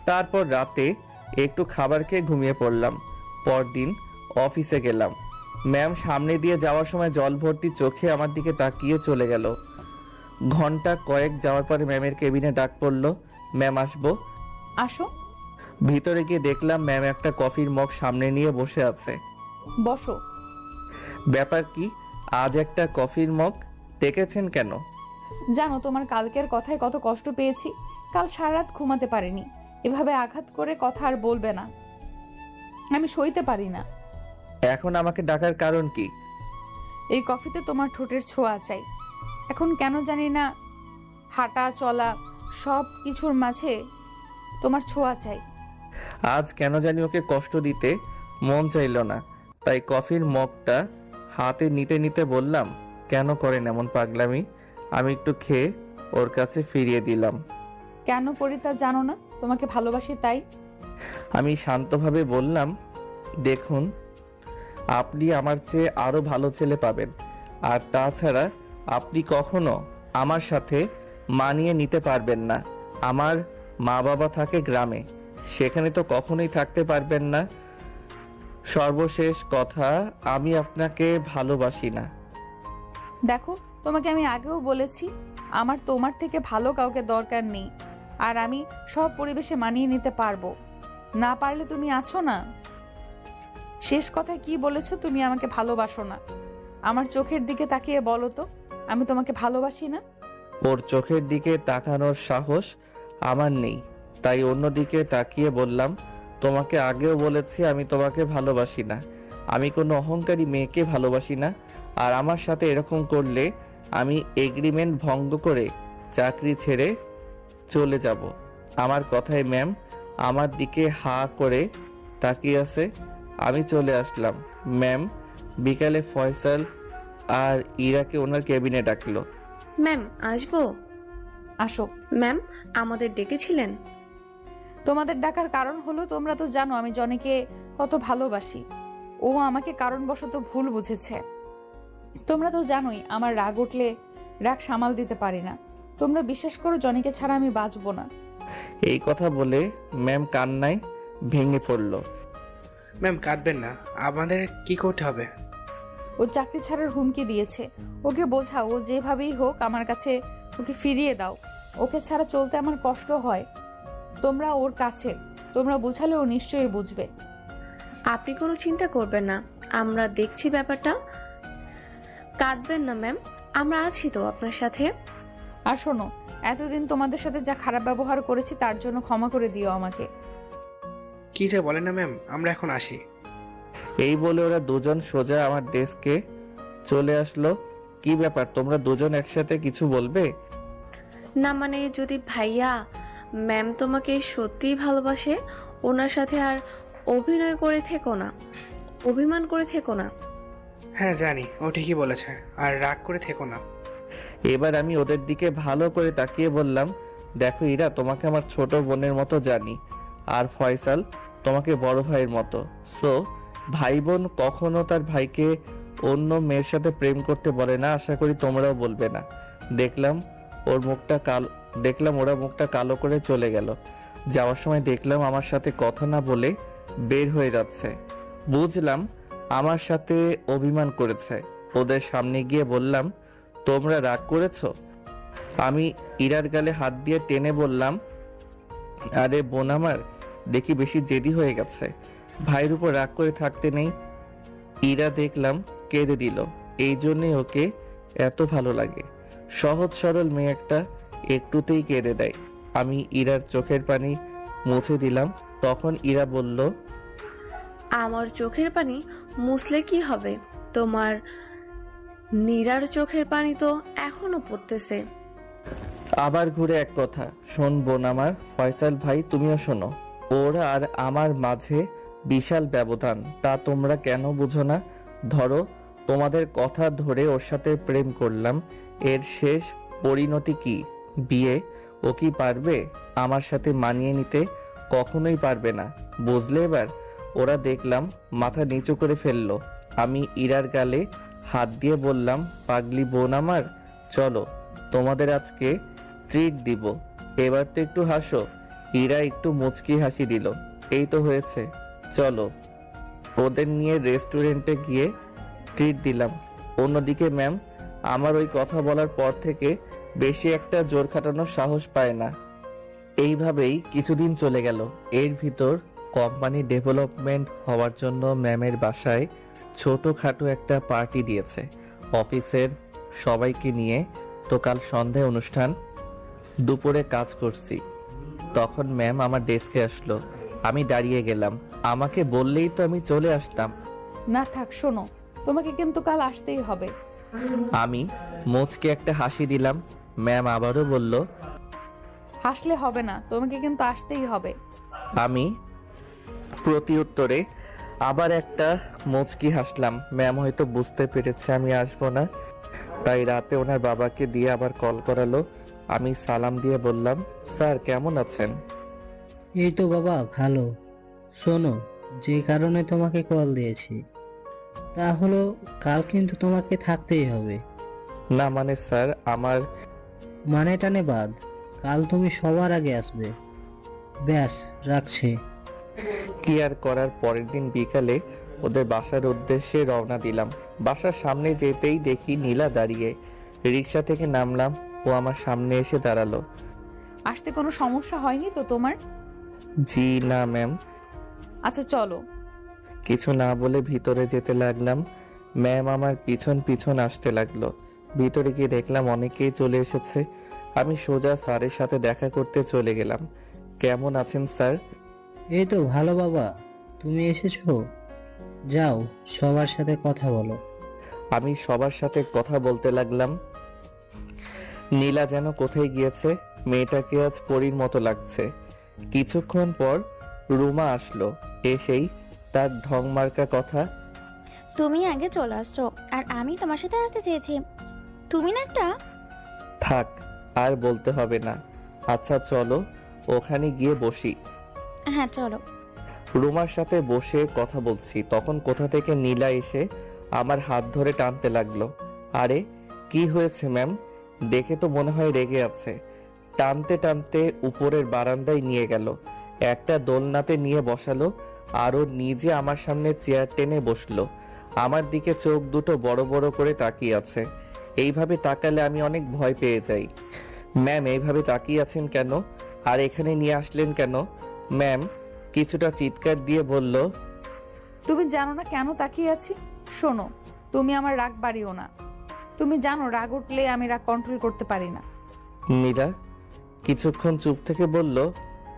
তারপর রাতে একটু খাবার খেয়ে ঘুমিয়ে পড়লাম। পরদিন অফিসে গেলাম। ম্যাম সামনে দিয়ে যাওয়ার সময় জল ভর্তি চোখে আমার দিকে তাকিয়ে চলে গেল। ঘন্টা কয়েক যাওয়ার পরে ম্যামের কেবিনে ডাক পড়লো, ম্যাম আসবো? আসো। ভিতরে গিয়ে দেখলাম ম্যাম একটা কফির মগ সামনে নিয়ে বসে আছে। বসো। ব্যাপার কি? আজ একটা কফির মগ ডেকেছেন কেন? জানো তোমার কালকের কথায় কত কষ্ট পেয়েছি। কাল সারা রাত ঘুমাতে পারিনি। এভাবে আঘাত করে কথা আর বলবে না, আমি সইতে পারি না। এখন আমাকে ডাকার কারণ কি? এই কফিতে তোমার ঠোঁটের ছোঁয়া চাই। এখন কেন জানি না, হাঁটা চলা সব কিছুর মাঝে তোমার ছোঁয়া চাই। আজ কেন জানি ওকে কষ্ট দিতে মন চাইল না, তাই কফির মগটা হাতে নিতে নিতে বললাম, কেন করেন এমন পাগলামি? আমি একটু খেয়ে ওর কাছে ফিরিয়ে দিলাম। কেন করি তা জানো না, তোমাকে ভালোবাসি তাই। আমি শান্তভাবে বললাম, দেখুন, আপনি আমার চেয়ে আরো ভালো ছেলে পাবেন। আর তাছাড়া আপনি কখনো আমার সাথে মানিয়ে নিতে পারবেন না। আমার মা বাবা থাকে গ্রামে, সেখানে তো কখনোই থাকতে পারবেন না। সর্বশেষ কথা, আমি আপনাকে ভালোবাসি না। দেখো, তোমাকে আমি আগেও বলেছি, আমার তোমার থেকে ভালো কাউকে দরকার নেই। আর আমি সব পরিবেশে মানিয়ে নিতে পারবো। না পারলে তুমি আছো না। শেষ কথায় কি বলেছো? তুমি আমাকে ভালোবাসো না। আমার চোখের দিকে তাকিয়ে বলো তো, আমি তোমাকে ভালোবাসি না। ওর চোখের দিকে তাকানোর সাহস আমার নেই, তাই অন্যদিকে তাকিয়ে বললাম, তোমাকে আগেও বলেছি আমি তোমাকে ভালোবাসি না। আমি কোনো অহংকারী মেয়েকে ভালোবাসি না। আর আমার সাথে এরকম করলে আমি এগ্রিমেন্ট ভঙ্গ করে চাকরি ছেড়ে চলে যাব। আমার কথায় ম্যাম আমার দিকে হা করে তাকিয়ে আছে। আমি চলে আসলাম। ম্যাম বিকালে ফয়সাল আর ইরাকে ওনার কেবিনে ডাকলো। ম্যাম আসবো? আসো। ম্যাম আমাদের ডেকেছিলেন? তোমাদের ডাকার কারণ হলো তোমরা তো জানো আমি জনিকে কত ভালোবাসি। ও আমাকে কারণবশত ভুল বুঝেছে। তোমরা তো জানোই আমার রাগ উঠলে রাগ সামাল দিতে পারি না। তোমরা বিশ্বাস করো জনিকে ছাড়া আমি বাঁচবো না। এই কথা বলে ম্যাম কান্নায় ভেঙে পড়ল। ম্যাম কাঁদবেন না, আমাদের কি করতে হবে? ও চাকরি ছাড়ার হুমকি দিয়েছে। ওকে বোঝাও, ও যেভাবেই হোক আমার কাছে ওকে ফিরিয়ে দাও। ওকে ছাড়া চলতে আমার কষ্ট হয়। তোমরা ওর কাছে, তোমরা বুঝালে ও নিশ্চয়ই বুঝবে। আপনি কোনো চিন্তা করবেন না, আমরা দেখছি ব্যাপারটা। কাঁদবেন না ম্যাম, আমরা আছি তো আপনার সাথে। আর শোনো, এতদিন তোমাদের সাথে যা খারাপ ব্যবহার করেছি তার জন্য ক্ষমা করে দিও আমাকে। কি যে বলেন না ম্যাম, আমরা এখন আসি। এই বলে ওরা দুজন সোজা আমার ডেস্কে চলে আসলো। কি ব্যাপার, তোমরা দুজন একসাথে কিছু বলবে? না মানে যদি ভাইয়া ম্যাম তোমাকে সত্যিই ভালোবাসে, ওনার সাথে আর অভিনয় করে থেকো না, অভিমান করে থেকো না। হ্যাঁ জানি, ও ঠিকই বলেছে, আর রাগ করে থেকো না। এবার আমি ওদের দিকে ভালো করে তাকিয়ে বললাম, দেখো ইরা, তোমাকে আমার ছোট বোনের মতো জানি, আর ফয়সাল তোমাকে বড় ভাইয়ের মতো। সো ভাই বোন কখনো তার ভাইকে অন্য মেয়ের সাথে প্রেম করতে বলে না। আশা করি তোমরাও বলবে না। দেখলাম ওরা মুখটা কালো করে চলে গেল। যাওয়ার সময় দেখলাম আমার সাথে কথা না বলে বের হয়ে যাচ্ছে। বুঝলাম আমার সাথে অভিমান করেছে। ওদের সামনে গিয়ে বললাম, তোমরা রাগ করেছো? আমি ইরার গালে হাত দিয়ে টেনে বললাম, আরে বোন আমার, দেখি বেশি জেদি হয়ে গেছে। ভাইয়ের উপর রাগ করে থাকতে নেই। ইরা দেখলাম কেঁদে দিল। এই জন্যই ওকে এত ভালো লাগে। সহজ সরল মেয়ে একটা, একটুতেই কেঁদে দেয়। আমি ইরার চোখের পানি মুছে দিলাম। তখন ইরা বলল, আমার চোখের পানি মুছলে কি হবে, তোমার নীরার চোখের পানি তো এখনো পড়তেছে। আবার ঘুরে এক কথা, শোন বোন আমার, ফয়সাল ভাই তুমিও শোনো। ওর আর আমার মাঝে বিশাল ব্যবধান, তা তোমরা কেন বুঝো না? ধরো তোমাদের কথা ধরে ওর সাথে প্রেম করলাম, এর শেষ পরিণতি কি? বিয়ে। ও কি পারবে আমার সাথে মানিয়ে নিতে? কখনোই পারবে না। বুঝলে এবার? ওরা দেখলাম মাথা নিচু করে ফেললো। আমি ইরার গালে হাত দিয়ে বললাম, পাগলি বোন আমার, চলো তোমাদের আজকে ট্রিট দিব। এবার তো একটু হাসো। ইরা একটু মুচকি হাসি দিল। এই তো হয়েছে, চলো। ওদের নিয়ে রেস্টুরেন্টে গিয়ে ট্রিট দিলাম। অন্যদিকে ম্যাম আমার ওই কথা বলার পর থেকে বেশি একটা জোর খাটানোর সাহস পায় না। এইভাবেই কিছুদিন চলে গেল। এর ভিতর কোম্পানি ডেভেলপমেন্ট হওয়ার জন্য ম্যামের বাসায় ছোটখাটো একটা পার্টি দিয়েছে অফিসের সবাইকে নিয়ে। তো কাল সন্ধ্যায় অনুষ্ঠান। দুপুরে কাজ করছি, তখন ম্যাম আমার ডেস্কে আসলো। আমি দাঁড়িয়ে গেলাম। আমাকে বললেই তো আমি চলে আসতাম। না থাক, শোনো, তোমাকে কিন্তু কাল আসতেই হবে। আমি মুচকে একটা হাসি দিলাম। ম্যাম আবারও বলল, হাসলে হবে না, তোমাকে কিন্তু আসতেই হবে। আমি প্রতি উত্তরে আবার একটা মুচকি হাসলাম। ম্যাম হয়তো বুঝতে পেরেছে আমি আসবো না, তাই রাতে ওনার বাবাকে দিয়ে আবার কল করালো। আমি সালাম দিয়ে বললাম, স্যার কেমন আছেন? এই তো বাবা ভালো। শোনো, যে কারণে তোমাকে কল দিয়েছি তা হলো কাল কিন্তু তোমাকে থাকতেই হবে। না মানে স্যার, আমার মানে টানে বাদ, কাল তুমি সবার আগে আসবে। ব্যাস, রাখছি। কি আর করার। পরের দিন বিকালে ওদের বাসার উদ্দেশ্যে রওনা দিলাম। বাসার সামনে যেতেই দেখি নীলা দাঁড়িয়ে। রিক্সা থেকে নামলাম, ও আমার সামনে এসে দাঁড়ালো। আসতে কোনো সমস্যা হয়নি তো তোমার? জি না ম্যাম। আচ্ছা চলো। কিছু না বলে ভিতরে যেতে লাগলাম। ম্যাম আমার পিছন পিছন আসতে লাগলো। ভিতরে গিয়ে দেখলাম অনেকেই চলে এসেছে। আমি সোজা স্যারের সাথে দেখা করতে চলে গেলাম। কেমন আছেন স্যার? এই তো ভালো বাবা, তুমি এসেছো? যাও সবার সাথে কথা বলো। আমি সবার সাথে কথা বলতে লাগলাম। নীলা যেন কোথায় গিয়েছে। মেয়েটাকে আজ পরীর মতো লাগছে। কিছুক্ষণ পর রুমা আসলো। এসেই তার ঢং মার্কা কথা, তুমি আগে চলে আসছো আর আমি তোমার সাথে আসতে চেয়েছি। তুমি না একটা থাক আর বলতে হবে না। আচ্ছা চলো ওখানে গিয়ে বসি। হ্যাঁ চলো। রুমার সাথে বসে কথা বলছি, তখন কোথা থেকে নীলা এসে আমার হাত ধরে টানতে লাগলো। আরে কি হয়েছে ম্যাম? দেখে তো মনে হয় রেগে আছে। টানতে টানতে উপরের বারান্দায় নিয়ে গেল, একটা দোলনাতে নিয়ে বসালো, আরও নিজে আমার সামনে চেয়ার টেনে বসলো। আমার দিকে চোখ দুটো বড় বড় করে তাকিয়ে আছে। এইভাবে তাকালে আমি অনেক ভয় পেয়ে যাই। ম্যাম এইভাবে তাকিয়ে আছেন কেন? আর এখানে নিয়ে আসলেন কেন? ম্যাম কিছুটা চিৎকার দিয়ে বলল, তুমি জানো না কেন তাকিয়ে আছি? শোনো, তুমি আমার রাগ বাড়িও না। তুমি জানো রাগ উঠলে আমি রাগ কন্ট্রোল করতে পারি না। নীলা কিছুক্ষণ চুপ থেকে বলল,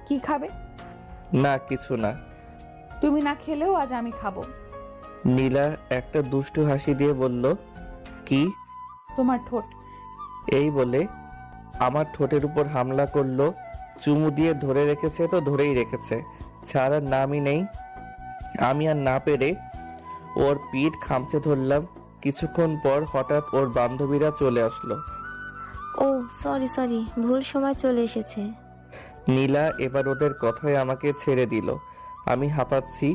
কি খাবে? না কিছু না। তুমি না খেলেও আজ আমি খাবো। নীলা একটা দুষ্টু হাসি দিয়ে বলল, কি? তোমার ঠোঁট। এই বলে আমার ঠোঁটের উপর হামলা করলো। চুমু দিয়ে ধরে রেখেছে তো ধরেই রেখেছে, ছাড়ার নামই নেই। আমি আর না পেরে ওর পিঠ খামচে ধরলাম। কিছুক্ষণ পর হঠাৎ ওর বান্ধবীরা চলে আসলো। ও সরি ভুল সময় চলে এসেছে। নীলা এবার ওদের কথায় আমাকে ছেড়ে দিল। আমি হাঁপাচ্ছি।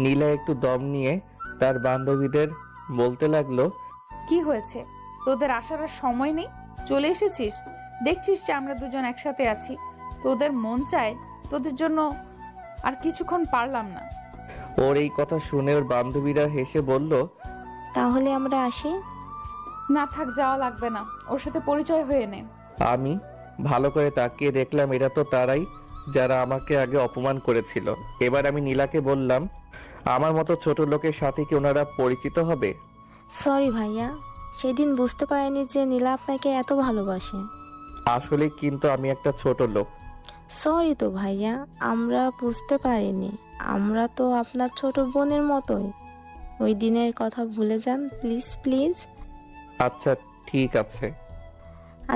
নীলা একটু দম নিয়ে তার বান্ধবীদের বলতে লাগলো, কি হয়েছে? তোদের আসার আর সময় নেই, চলে এসেছিস? দেখছিস যে আমরা দুজন একসাথে আছি, তোদের মন চায় তোদের জন্য। আর কিছুক্ষণ পারলাম না। ওর এই কথা শুনে ওর বান্ধবীরা হেসে বলল, তাহলে আমরা আসি? না থাক, যাওয়া লাগবে না, ওর সাথে পরিচয় হয়ে নে। আমি ভালো করে তাকিয়ে দেখলাম এরা তো তারাই যারা আমাকে আগে অপমান করেছিল। এবার আমি নীলাকে বললাম, আমার মতো ছোট লোকের সাথে কি ওনারা পরিচিত হবে? সরি ভাইয়া, সেদিন বুঝতে পারিনি যে নীলা আপনাকে এত ভালোবাসে। আসলে কিন্তু আমি একটা ছোট লোক। সরি তো ভাইয়া, আমরা বুঝতে পারিনি। আমরা তো আপনার ছোট বোনের মতোই। ওই দিনের কথা ভুলে যান প্লিজ প্লিজ। আচ্ছা ঠিক আছে।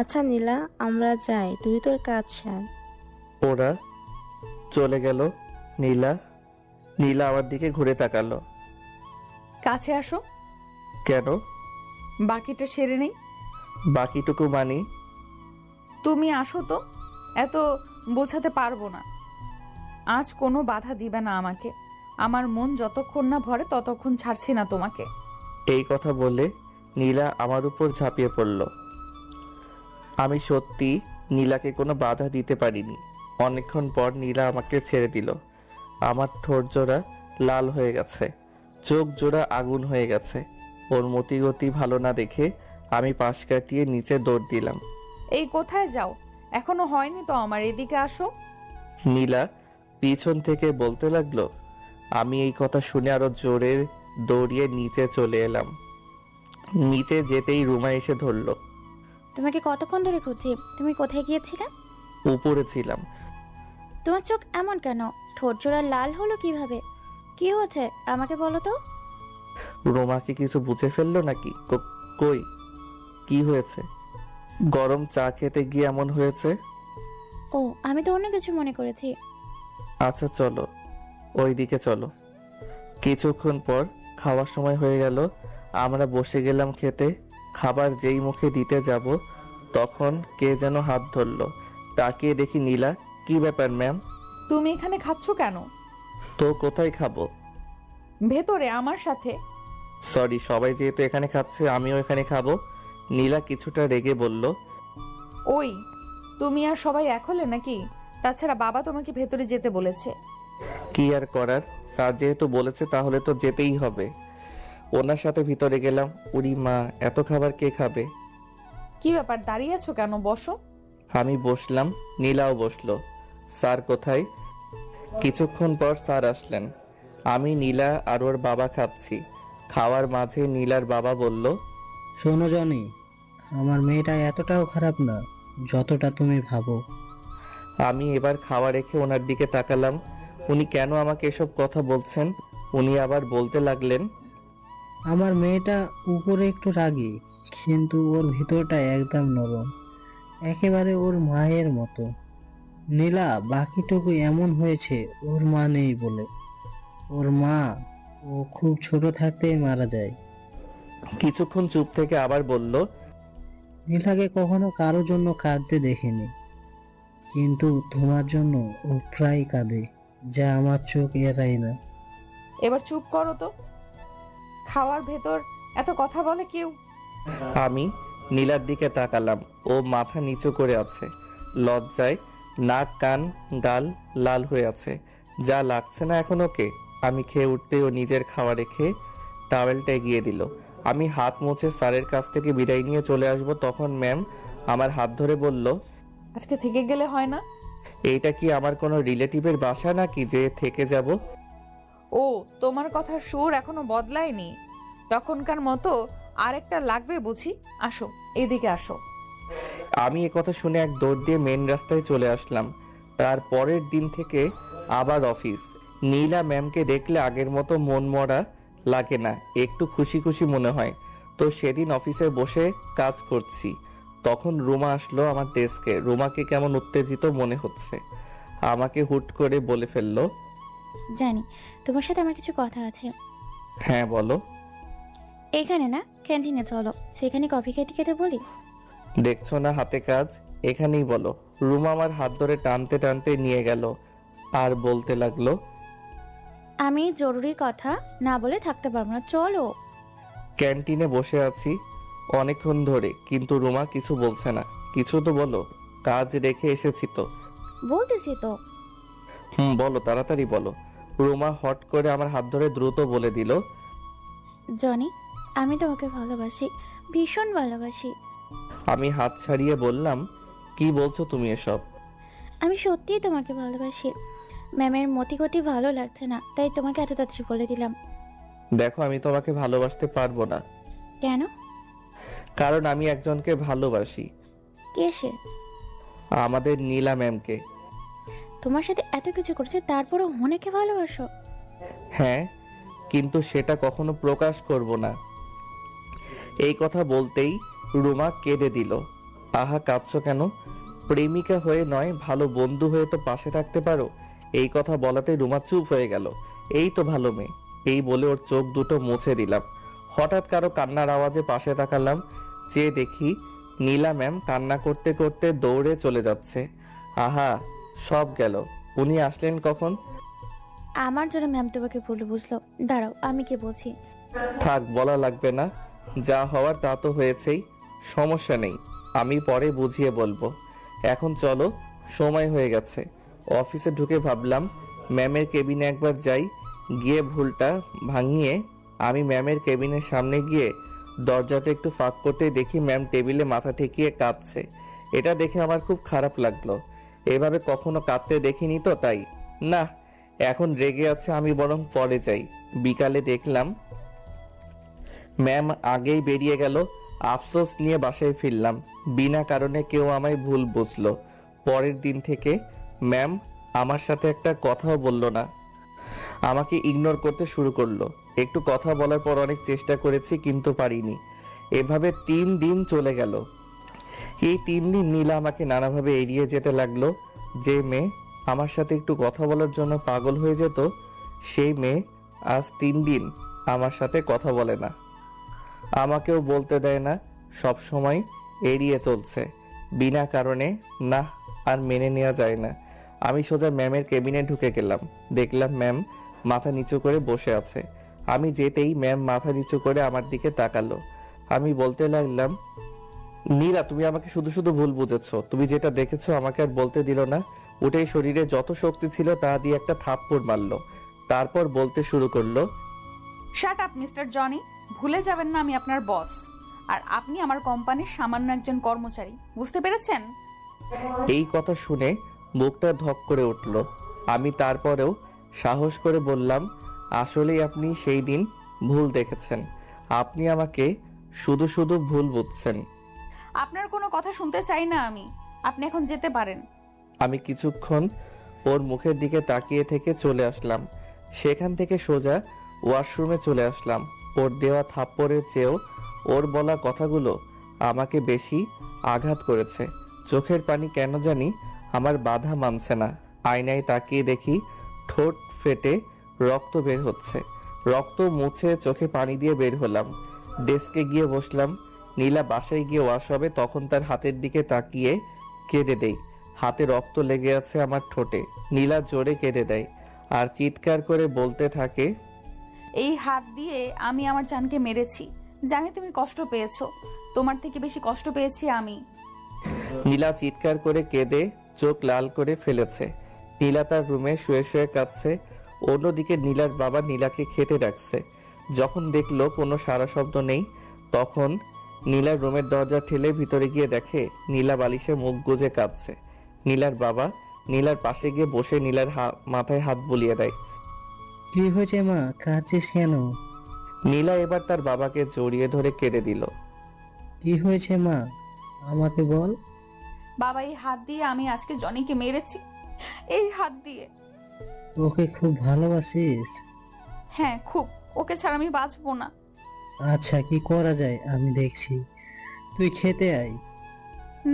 আচ্ছা নীলা, আমরা যাই, তুই তোর কাজ সার। ওরা চলে গেল। নীলা আমার দিকে ঘুরে তাকালো। কাছে আসো। কেন? বাকিটা সেরে নেই। বাকিটুকু মানি? তুমি আসো তো, এত বোঝাতে পারবো না। আজ কোনো বাধা দিবে না আমাকে। আমার মন যতক্ষণ না ভরে ততক্ষণ ছাড়ছি না তোমাকে। এই কথা বলে নীলা আমার উপর ঝাঁপিয়ে পড়ল। আমি সত্যি নীলাকে কোনো বাধা দিতে পারিনি। অনেকক্ষণ পর নীলা আমাকে ছেড়ে দিল। আমার ঠোঁট জোড়া লাল হয়ে গেছে, চোখ জোড়া আগুন হয়ে গেছে। ওর মতিগতি ভালো না দেখে আমি পাশ কাটিয়ে নিচে দৌড় দিলাম। এই কোথায় যাও? এখনো হয়নি তো আমার, এদিকে আসো। নীলা পিছন থেকে বলতে লাগলো। আমি এই কথা শুনে আরো জোরে দৌড়িয়ে নিচে চলে এলাম। নিচে যেতেই রুমা এসে ধরলো। তোমাকে কতক্ষণ ধরে খুঁজছি, তুমি কোথায় গিয়েছিলে? উপরে ছিলাম। তোমার চোখ এমন কেন? ঠোঁট জোড়া লাল হলো কিভাবে? কি হয়েছে আমাকে বলো তো। রোমাকে কিছু বুঝে ফেললো নাকি? কই কি হয়েছে? গরম চা খেতে গিয়ে এমন হয়েছে। ও, আমি তো অন্য কিছু মনে করেছি। আচ্ছা চলো ওই দিকে চলো। কিছুক্ষণ পর খাওয়ার সময় হয়ে গেল। আমরা বসে গেলাম খেতে। খাবার যেই মুখে দিতে যাব তখন কে যেন হাত ধরলো। তাকিয়ে দেখি নীলা। কি ব্যাপার ম্যাম? তুমি এখানে খাচ্ছ কেন? তো কোথায় খাবো? ভেতরে আমার সাথে। সরি, সবাই যেহেতু এখানে খাচ্ছে আমিও এখানে খাবো। নীলা কিছুটা রেগে বলল। ওই, তুমি আর সবাই এক হলে নাকি? তাছাড়া বাবা তোমাকে ভেতরে যেতে বলেছে। কি আর করার, স্যার যেহেতু বলেছে তাহলে তো যেতেই হবে। ওনার সাথে ভিতরে গেলাম। উরি মা, এত খাবার কে খাবে? কি ব্যাপার, দাঁড়িয়ে আছো কেন? বসো। আমি বসলাম, নীলাও বসলো। স্যার কোথায়? কিছুক্ষণ পর স্যার আসলেন। আমি, নীলা আর ওর বাবা খাচ্ছি। খাওয়ার মাঝে নীলার বাবা বলল, শোনো জনি, আমার মেয়েটা এতটাও খারাপ না যতটা তুমি ভাবো। আমি এবার খাওয়া রেখে ওনার দিকে তাকালাম। উনি কেন আমাকে এসব কথা বলছেন? উনি আবার বলতে লাগলেন, আমার মেয়েটা উপরে একটু রাগী, কিন্তু ওর ভিতরটা একদম নরম, একেবারে ওর মায়ের মতো। নীলা বাকিটুকু এমন হয়েছে ওর মা নেই বলে। ওর মা ও খুব ছোট থাকতেই মারা যায়। কিছুক্ষণ চুপ থেকে আবার বলল, নীলাকে কখনো কারো জন্য কাঁদতে দেখিনি, কিন্তু তোমার জন্য ও প্রায় কাঁদে, যা আমার চোখ এড়ায় না। এবার চুপ করো তো। খাওয়ার ভেতর এত কথা বলে কেউ? আমি নীলার দিকে তাকালাম। ও মাথা নিচু করে আছে, লজ্জায় নাক কান গাল লাল হয়ে আছে। যা লাগছে না এখন ওকে। আমি খেয়ে উঠতে ও নিজের খাওয়া রেখে টাওয়েলটা এগিয়ে দিল। আমি হাত মুছে স্যারের কাছ থেকে বিদায় নিয়ে চলে আসব, তখন ম্যাম আমার হাত ধরে বলল, আজকে থেকে গেলে হয় না? এইটা কি আমার কোনো রিলেটিভের বাসা নাকি যে থেকে যাব? ও, তোমার কথার সুর এখনো বদলায়নি। তখনকার মতো আরেকটা লাগবে বুঝি। আসো, এদিকে আসো। আমি কথা শুনে এক দৌড় দিয়ে মেন রাস্তায় চলে আসলাম। তার পরের দিন থেকে আবার অফিস। নীলা ম্যামকে দেখলে আগের মতো মন মরা লাগে না, একটু খুশি খুশি মনে হয়। তো সেদিন অফিসে বসে কাজ করছি, তখন রুমা আসলো আমার ডেস্কে। রুমাকে কেমন উত্তেজিত মনে হচ্ছে। আমাকে হুট করে বলে ফেললো, জানি তোমার সাথে আমার কিছু কথা আছে। হ্যাঁ বলো। এখানে না, ক্যান্টিনে চলো, সেখানে কফি খেতে খেতে বলি। দেখছো না হাতে কাজ, এখানেই বলো। রুমা আমার হাত ধরে টানতে টানতে নিয়ে গেল আর বলতে লাগলো, আমি জরুরি কথা না বলে থাকতে পারবো না, চলো। ক্যান্টিনে বসে আছি অনেকক্ষণ ধরে, কিন্তু রুমা কিছু বলছে না। কিছু তো বলো, কাজ রেখে এসেছি তো। বলতেছি তো। বলো, তাড়াতাড়ি বলো। রুমা হট করে আমার হাত ধরে দ্রুত বলে দিল, জনি, আমি তোমাকে ভালোবাসি, ভীষণ ভালোবাসি। আমি হাত ছাড়িয়ে বললাম, কি বলছো তুমি এসব? আমি সত্যিই তোমাকে ভালোবাসি। ম্যামের মতিগতি ভালো লাগছে না, তাই তোমাকে এত তাড়াতাড়ি বলে দিলাম। দেখো, আমি তোমাকে ভালোবাসতে পারবো না। কেন? কারণ আমি একজনকে ভালোবাসি। কে সে? আমাদের নীলা ম্যামকে। তোমার সাথে এত কিছু করছে, তারপরও অনেকে ভালোবাসো? হ্যাঁ, কিন্তু সেটা কখনো প্রকাশ করব না। এই কথা বলতেই রুমা কেঁদে দিল। আহা, কাঁদছো কেন? প্রেমিকা হয়ে নয়, ভালো বন্ধু হয়ে তো পাশে থাকতে পারো। এই কথা বলাতে রুমা চুপ হয়ে গেল। এই তো ভালো মেয়ে, এই বলে ওর চোখ দুটো মুছে দিলাম। হঠাৎ কারো কান্নার আওয়াজে পাশে তাকালাম, চেয়ে দেখি নীলা ম্যাম কান্না করতে করতে দৌড়ে চলে যাচ্ছে। আহা, সব গেল। উনি আসলেন কখন? আমার জন্য ম্যাম তোমাকে বলে বুঝলো। দাঁড়াও, আমি কি বলছি। থাক, বলা লাগবে না। যা হওয়ার তা তো হয়েছেই, সমস্যা নেই। আমি পরে বুঝিয়ে বলবো। এখন চলো, সময় হয়ে গেছে। অফিসে ঢুকে ভাবলাম ম্যামের কেবিনে একবার যাই। গিয়ে ভুলটা ভাঙিয়ে আমি ম্যামের কেবিনের সামনে গিয়ে দরজাটা একটু ফাঁক করতে দেখি ম্যাম টেবিলে মাথা ঠেকিয়ে কাঁদছে। এটা দেখে আমার খুব খারাপ লাগলো। এভাবে কখনো কাঁদতে দেখিনি তো, তাই না। এখন রেগে আছে, আমি বরং পরে যাই। বিকালে দেখলাম ম্যাম আগেই বেরিয়ে গেল। আফসোস নিয়ে বাসায় ফিরলাম। বিনা কারণে কেউ আমায় ভুল বুঝলো। পরের দিন থেকে ম্যাম আমার সাথে একটা কথাও বলল না, আমাকে ইগনোর করতে শুরু করলো। একটু কথা বলার পর অনেক চেষ্টা করেছি, কিন্তু পারিনি। এভাবে 3 দিন চলে গেল। এই 3 দিন নীলা আমাকে নানাভাবে এড়িয়ে যেতে লাগলো। যে মেয়ে আমার সাথে একটু কথা বলার জন্য পাগল হয়ে যেত, সেই মেয়ে আজ 3 দিন আমার সাথে কথা বলে না, আমাকেও বলতে দেয় না, সব সময় এড়িয়ে চলছে বিনা কারণে। না, আর মেনে নেওয়া যায় না। আমি সোজা ম্যামের কেবিনে ঢুকে গেলাম। দেখলাম ম্যাম মাথা নিচু করে বসে আছে। আমি যেতেই ম্যাম মাথা নিচু করে আমার দিকে তাকালো। আমি বলতে লাগলাম, নীলা, তুমি আমাকে শুধু শুধু ভুল বুঝেছো। তুমি যেটা দেখেছো আমাকে আর বলতে দিল না। উঠেই শরীরে যত শক্তি ছিল তা দিয়ে একটা থাপ্পড় মারলো। তারপর বলতে শুরু করলো, শাট আপ মিস্টার জনি। ভুলে যাবেন না আমি আপনার বস, আর আপনি আমার কোম্পানির সামান্য একজন কর্মচারী। বুঝতে পেরেছেন? এই কথা শুনে বুকটা ধক করে উঠল। আমি তারপরেও সাহস করে বললাম, আসলেই আপনি সেই দিন ভুল দেখেছেন। আপনি আমাকে শুধু শুধু ভুল বুঝছেন। আপনার কোনো কথা শুনতে চাই না আমি। আপনি এখন যেতে পারেন। আমি কিছুক্ষণ ওর মুখের দিকে তাকিয়ে থেকে চলে আসলাম। সেখান থেকে সোজা ওয়াশরুমে চলে আসলাম। ওর দেওয়া থাপ্পড়ের চেয়েও ওর বলা কথাগুলো আমাকে বেশি আঘাত করেছে। চোখের পানি কেন জানি আমার বাধা মানছে না। আয়নায় তাকিয়ে দেখি ঠোঁট ফেটে রক্ত বের হচ্ছে। রক্ত মুছে চোখে পানি দিয়ে বের হলাম। ডেস্কে গিয়ে বসলাম। নীলা বাসায় গিয়ে ওয়াশ হবে, তখন তার হাতের দিকে তাকিয়ে কেঁদে দেই। হাতে রক্ত লেগে আছে আমার ঠোঁটে। নীলা জোরে কেঁদে দেয় আর চিৎকার করে বলতে থাকে, এই হাত দিয়ে আমি আমার জানকে মেরেছি। জানি তুমি কষ্ট পেয়েছো, তোমার থেকে বেশি কষ্ট পেয়েছি আমি। নীলা চিৎকার করে কেঁদে চোখ লাল করে ফেলেছে। নীলা তার রুমে শুয়ে শুয়ে কাঁদছে। অন্যদিকে নীলার বাবা নীলাকে খেতে ডাকছে। যখন দেখলো কোনো সারা শব্দ নেই, তখন নীলার রুমের দরজা ঠেলে ভিতরে গিয়ে দেখে নীলা বালিশে মুখ গুজে কাঁদছে। নীলার বাবা নীলার পাশে গিয়ে বসে নীলার মাথায় হাত বুলিয়ে দেয়। কি হয়েছে মা, কাঁদছিস কেন? নীলা এবার তার বাবাকে জড়িয়ে ধরে কেঁদে দিল। কি হয়েছে মা, আমাকে বল। বাবা, এই হাত দিয়ে আমি আজকে জনিকে মেরেছি, এই হাত দিয়ে। ওকে খুব ভালোবাসিস? হ্যাঁ খুব, ওকে ছাড়া আমি বাঁচবো না। আচ্ছা, কি করা যায় আমি দেখছি, তুই খেতে আয়।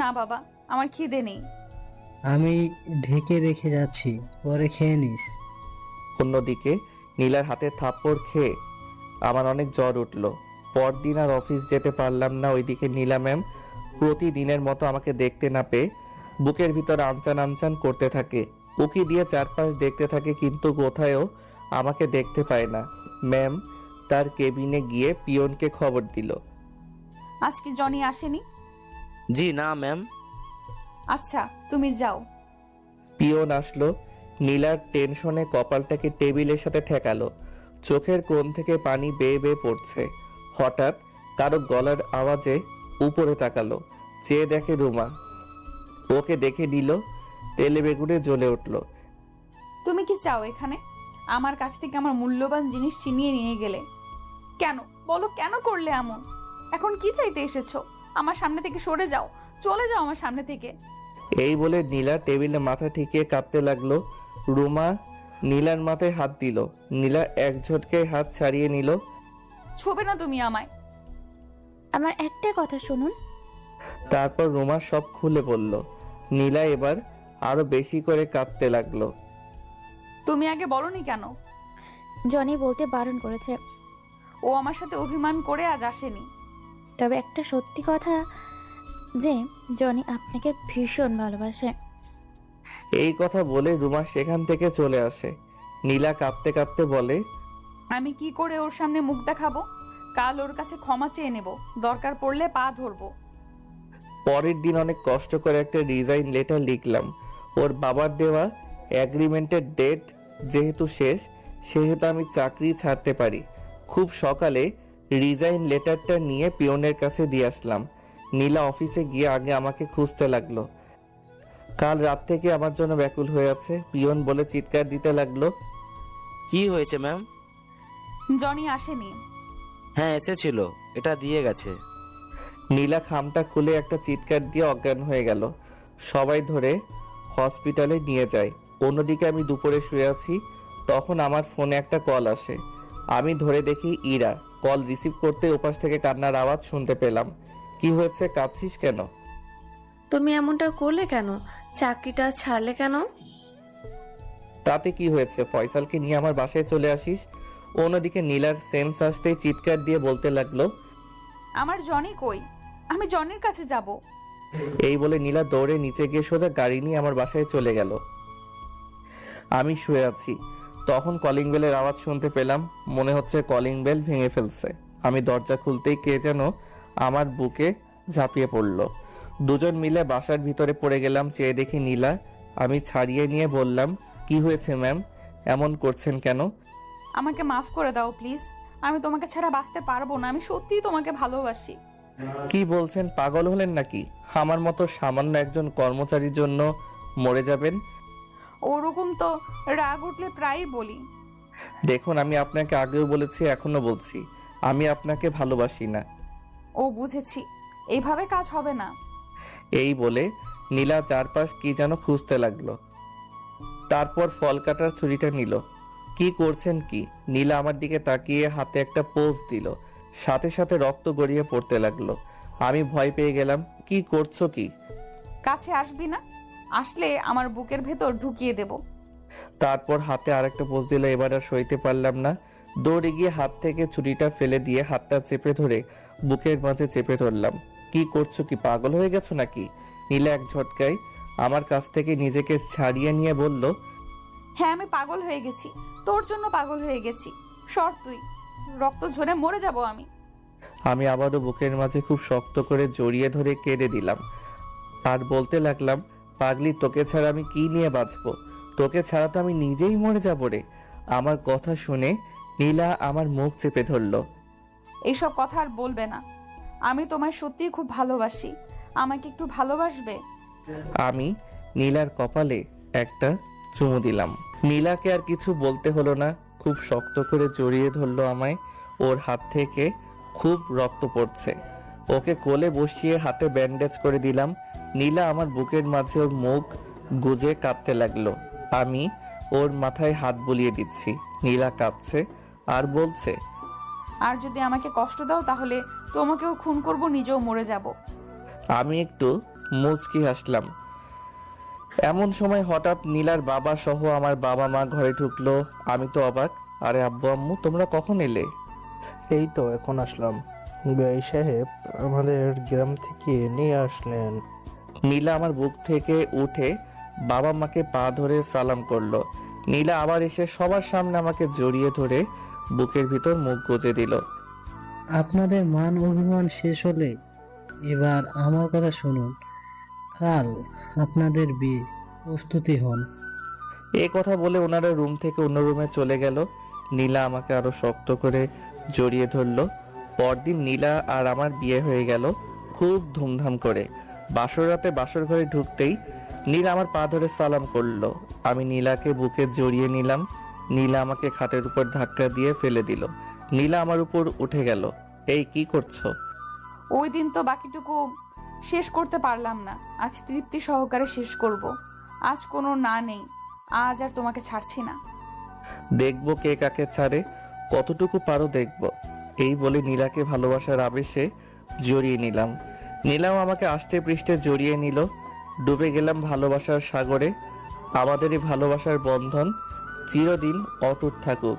না বাবা, আমার খিদে নেই। আমি ঢেকে রেখে যাচ্ছি, পরে খেয়ে নিস। অন্যদিকে নীলার হাতে থাপ্পড় খেয়ে আমার অনেক জ্বর উঠল। পরদিন আর অফিস যেতে পারলাম না। ওইদিকে নীলা ম্যাম প্রতিদিনের মতো আমাকে দেখতে না পেয়ে বুকের ভিতর আনচান আনচান করতে থাকে। উকি দিয়ে চারপাশ দেখতে থাকে, কিন্তু কোথায়ও আমাকে দেখতে পায় না। ম্যাম তার কেবিনে গিয়ে পিয়নকে খবর দিল। আজকে জনি আসেনি? জি না ম্যাম। আচ্ছা তুমি যাও। পিয়ন আসলো। নীলার টেনশনে কপালটাকে টেবিলের সাথে ঠেকালো। চোখের কোণ থেকে পানি বেয়ে বেয়ে পড়ছে। হঠাৎ কারো গলার আওয়াজে উপরে তাকালো। চেয়ে দেখে রুমা। ওকে দেখে নিল, তেলে বেগুনে জ্বলে উঠল। তুমি কি চাও এখানে? আমার কাছ থেকে আমার মূল্যবান জিনিস ছিনিয়ে নিয়ে গেলে কেন? বলো, কেন করলে এমন? এখন কি চাইতে এসেছো? আমার সামনে থেকে সরে যাও, চলে যাও আমার সামনে থেকে। এই বলে নীলা টেবিলে মাথা ঠেকিয়ে কাঁদতে লাগলো। রুমা নীলার মাথায় হাত দিল। নীলা এক ঝটকায় হাত ছাড়িয়ে নিল। ছোবে না তুমি আমায়। আমার একটা কথা শুনুন। তারপর রুমা সব খুলে বলল। নীলা এবার আরো বেশি করে কাঁদতে লাগলো। তুমি আগে বলনি কেন? জনি বলতে বারণ করেছে। ও আমার সাথে অভিমান করে আজ আসেনি। তবে একটা সত্যি কথা যে জনি আপনাকে ভীষণ ভালোবাসে। এই কথা বলে রুমা সেখান থেকে চলে আসে। নীলা কাঁদতে কাঁদতে বলে, আমি কি করে ওর সামনে মুখ দেখাবো? কাল ওর কাছে ক্ষমা চেয়ে নেব, দরকার পড়লে পা ধরবো। পরের দিন অনেক কষ্ট করে একটা রিজাইন লেটার লিখলাম। ওর বাবার দেওয়া অ্যাগ্রিমেন্টের ডেট যেহেতু শেষ, সেহেতু আমি চাকরি ছাড়তে পারি। খুব সকালে রিজাইন লেটারটা নিয়ে পিয়নের কাছে দিয়ে আসলাম। নীলা অফিসে গিয়ে আগে আমাকে খুঁজতে লাগলো। কাল রাত থেকে আমার জন্য ব্যাকুল হয়ে আছে। পিয়ন বলে চিৎকার দিতে লাগলো। কি হয়েছে ম্যাম? জনি আসেনি। হ্যাঁ এসেছিল, এটা দিয়ে গেছে। নীলা খামটা খুলে একটা চিৎকার দিয়ে অজ্ঞান হয়ে গেল। সবাই ধরে হসপিটালে নিয়ে যায়। অন্যদিকে আমি দুপুরে শুয়ে আছি, তখন আমার ফোনে একটা কল আসে। আমি ধরে দেখি ইরা। কল রিসিভ করতে ওপাশ থেকে কান্নার আওয়াজ শুনতে পেলাম। কি হয়েছে, কাঁদছিস কেন? তুমি এমনটা করলে কেন? চাকরিটা ছাড়লে কেন? তাতে কি হয়েছে, ফয়সালকে নিয়ে আমার বাসায় চলে আসিস। অন্যদিকে নীলার সেন্স আসতেই চিৎকার দিয়ে বলতে লাগলো, আমার জনি কই? আমি জনির কাছে যাব। এই বলে নীলা দৌড়ে নিচে গিয়ে সোজা গাড়ি নিয়ে আমার বাসায় চলে গেল। আমি শুয়ে আছি, তখন কলিং বেলের আওয়াজ শুনতে পেলাম। মনে হচ্ছে কলিং বেল ভেঙে ফেলছে। আমি দরজা খুলতেই কে যেন আমার বুকে ঝাঁপিয়ে পড়লো। দুজন মিলে বাসার ভিতরে পড়ে গেলাম। চেয়ে দেখি নীলা। আমি ছাড়িয়ে নিয়ে বললাম, কি হয়েছে ম্যাম, এমন করছেন কেন? আমাকে মাফ করে দাও প্লিজ। আমি তোমাকে ছাড়া বাঁচতে পারবো না। আমি সত্যিই তোমাকে ভালোবাসি। কি বলছেন, পাগল হলেন নাকি? আমার মতো সামান্য একজন কর্মচারীর জন্য মরে যাবেন? ওরকম তো রাগ উঠলে প্রায়ই বলি। দেখুন, আমি আপনাকে আগেও বলেছি, এখনো বলছি, আমি আপনাকে ভালোবাসি না। ও বুঝেছি, এইভাবে কাজ হবে না। এই বলে নীলা চারপাশ কি যেন খুঁজতে লাগলো। তারপর ফল কাটার ছুরিটা নিল। কি করছেন কি? নীলা আমার দিকে তাকিয়ে হাতে একটা পোজ দিল। সাথে সাথে রক্ত গড়িয়ে পড়তে লাগলো। আমি ভয় পেয়ে গেলাম। কি করছো কি? কাছে আসবি না। আসলে আমার বুকের ভেতর ঢুকিয়ে দেব। তারপর হাতে আরেকটা পোজ দিল। এবার আর সইতে পারলাম না, দৌড়ে গিয়ে হাত থেকে ছুরিটা ফেলে দিয়ে হাতটা চেপে ধরে বুকের মাঝে চেপে ধরলাম। কি করছো, কি পাগল হয়ে গেছো নাকি? নীলা এক ঝটকায় আমার কাছ থেকে নিজেকে ছাড়িয়ে নিয়ে বলল, হ্যাঁ আমি পাগল হয়ে গেছি, তোর জন্য পাগল হয়ে গেছি। সর তুই, রক্ত ঝরে মরে যাব আমি। আমি আবারও বুকের মাঝে খুব শক্ত করে জড়িয়ে ধরে কেঁদে দিলাম আর বলতে লাগলাম, পাগলি, তোকে ছাড়া আমি কি নিয়ে বাঁচবো? তোকে ছাড়া তো আমি নিজেই মরে যাবো রে। আমার কথা শুনে নীলা আমার মুখ চেপে ধরলো। এইসব কথা আর বলবে না, আমি তোমায় সত্যিই খুব ভালোবাসি, আমাকে একটু ভালোবাসবে? আমি নীলার কপালে একটা চুমু দিলাম। নীলাকে আর কিছু বলতে হলো না, খুব শক্ত করে জড়িয়ে ধরলো আমায়। ওর হাত থেকে খুব রক্ত পড়ছে। ওকে কোলে বসিয়ে হাতে ব্যান্ডেজ করে দিলাম। নীলা আমার বুকের মাঝে ওর মুখ গুজে কাঁদতে লাগলো। আমি ওর মাথায় হাত বুলিয়ে দিচ্ছি। নীলা কাঁদছে আর বলছে, আর যদি আমাকে কষ্ট দাও তাহলে তোমাকেও খুন করব, নিজেও মরে যাব। আমি একটু মুচকি হাসলাম। এমন সময় হঠাৎ নীলার বাবা সহ আমার বাবা মা ঘরে ঢুকলো। আমি তো অবাক। আরে আব্বু আম্মু, তোমরা কখন এলে? এই তো এখন আসলাম, বেআই সাহেব আমাদের গ্রাম থেকে নিয়ে আসলেন। নীলা আমার বুক থেকে উঠে বাবা মাকে পা ধরে সালাম করলো। নীলা আবার এসে সবার সামনে আমাকে জড়িয়ে ধরে বুকের ভিতর মুখ গুজে দিল। আপনাদের মান অভিমান শেষ হলে এবার আমার কথা শুনুন। কাল আপনাদের বিয়ে, প্রস্তুতি হন। এই কথা বলে ওনারা রুম থেকে অন্য রুমে চলে গেল। নীলা আমাকে আরো শক্ত করে জড়িয়ে ধরলো। পরদিন নীলা আর আমার বিয়ে হয়ে গেল খুব ধুমধাম করে। বাসর রাতে বাসর ঘরে ঢুকতেই নীলা আমার পা ধরে সালাম করলো। আমি নীলাকে বুকে জড়িয়ে নিলাম। নীলা আমাকে খাটের উপর ধাক্কা দিয়ে ফেলে দিল। নীলা আমার উপর উঠে গেল। এই কি করছো? ওই দিন তো বাকিটুকু শেষ করতে পারলাম না, আজ তৃপ্তি সহকারে শেষ করব। আজ কোনো না নেই, আজ আর তোমাকে ছাড়ছি না। দেখবো কে কাকে ছাড়ে, কতটুকু পারো দেখবো। এই বলে নীলাকে ভালোবাসার আবেশে জড়িয়ে নিলাম। নীলাও আমাকে আষ্টে পৃষ্ঠে জড়িয়ে নিল। ডুবে গেলাম ভালোবাসার সাগরে। আমাদের এই ভালোবাসার বন্ধন চিরদিন অটুট থাকুক।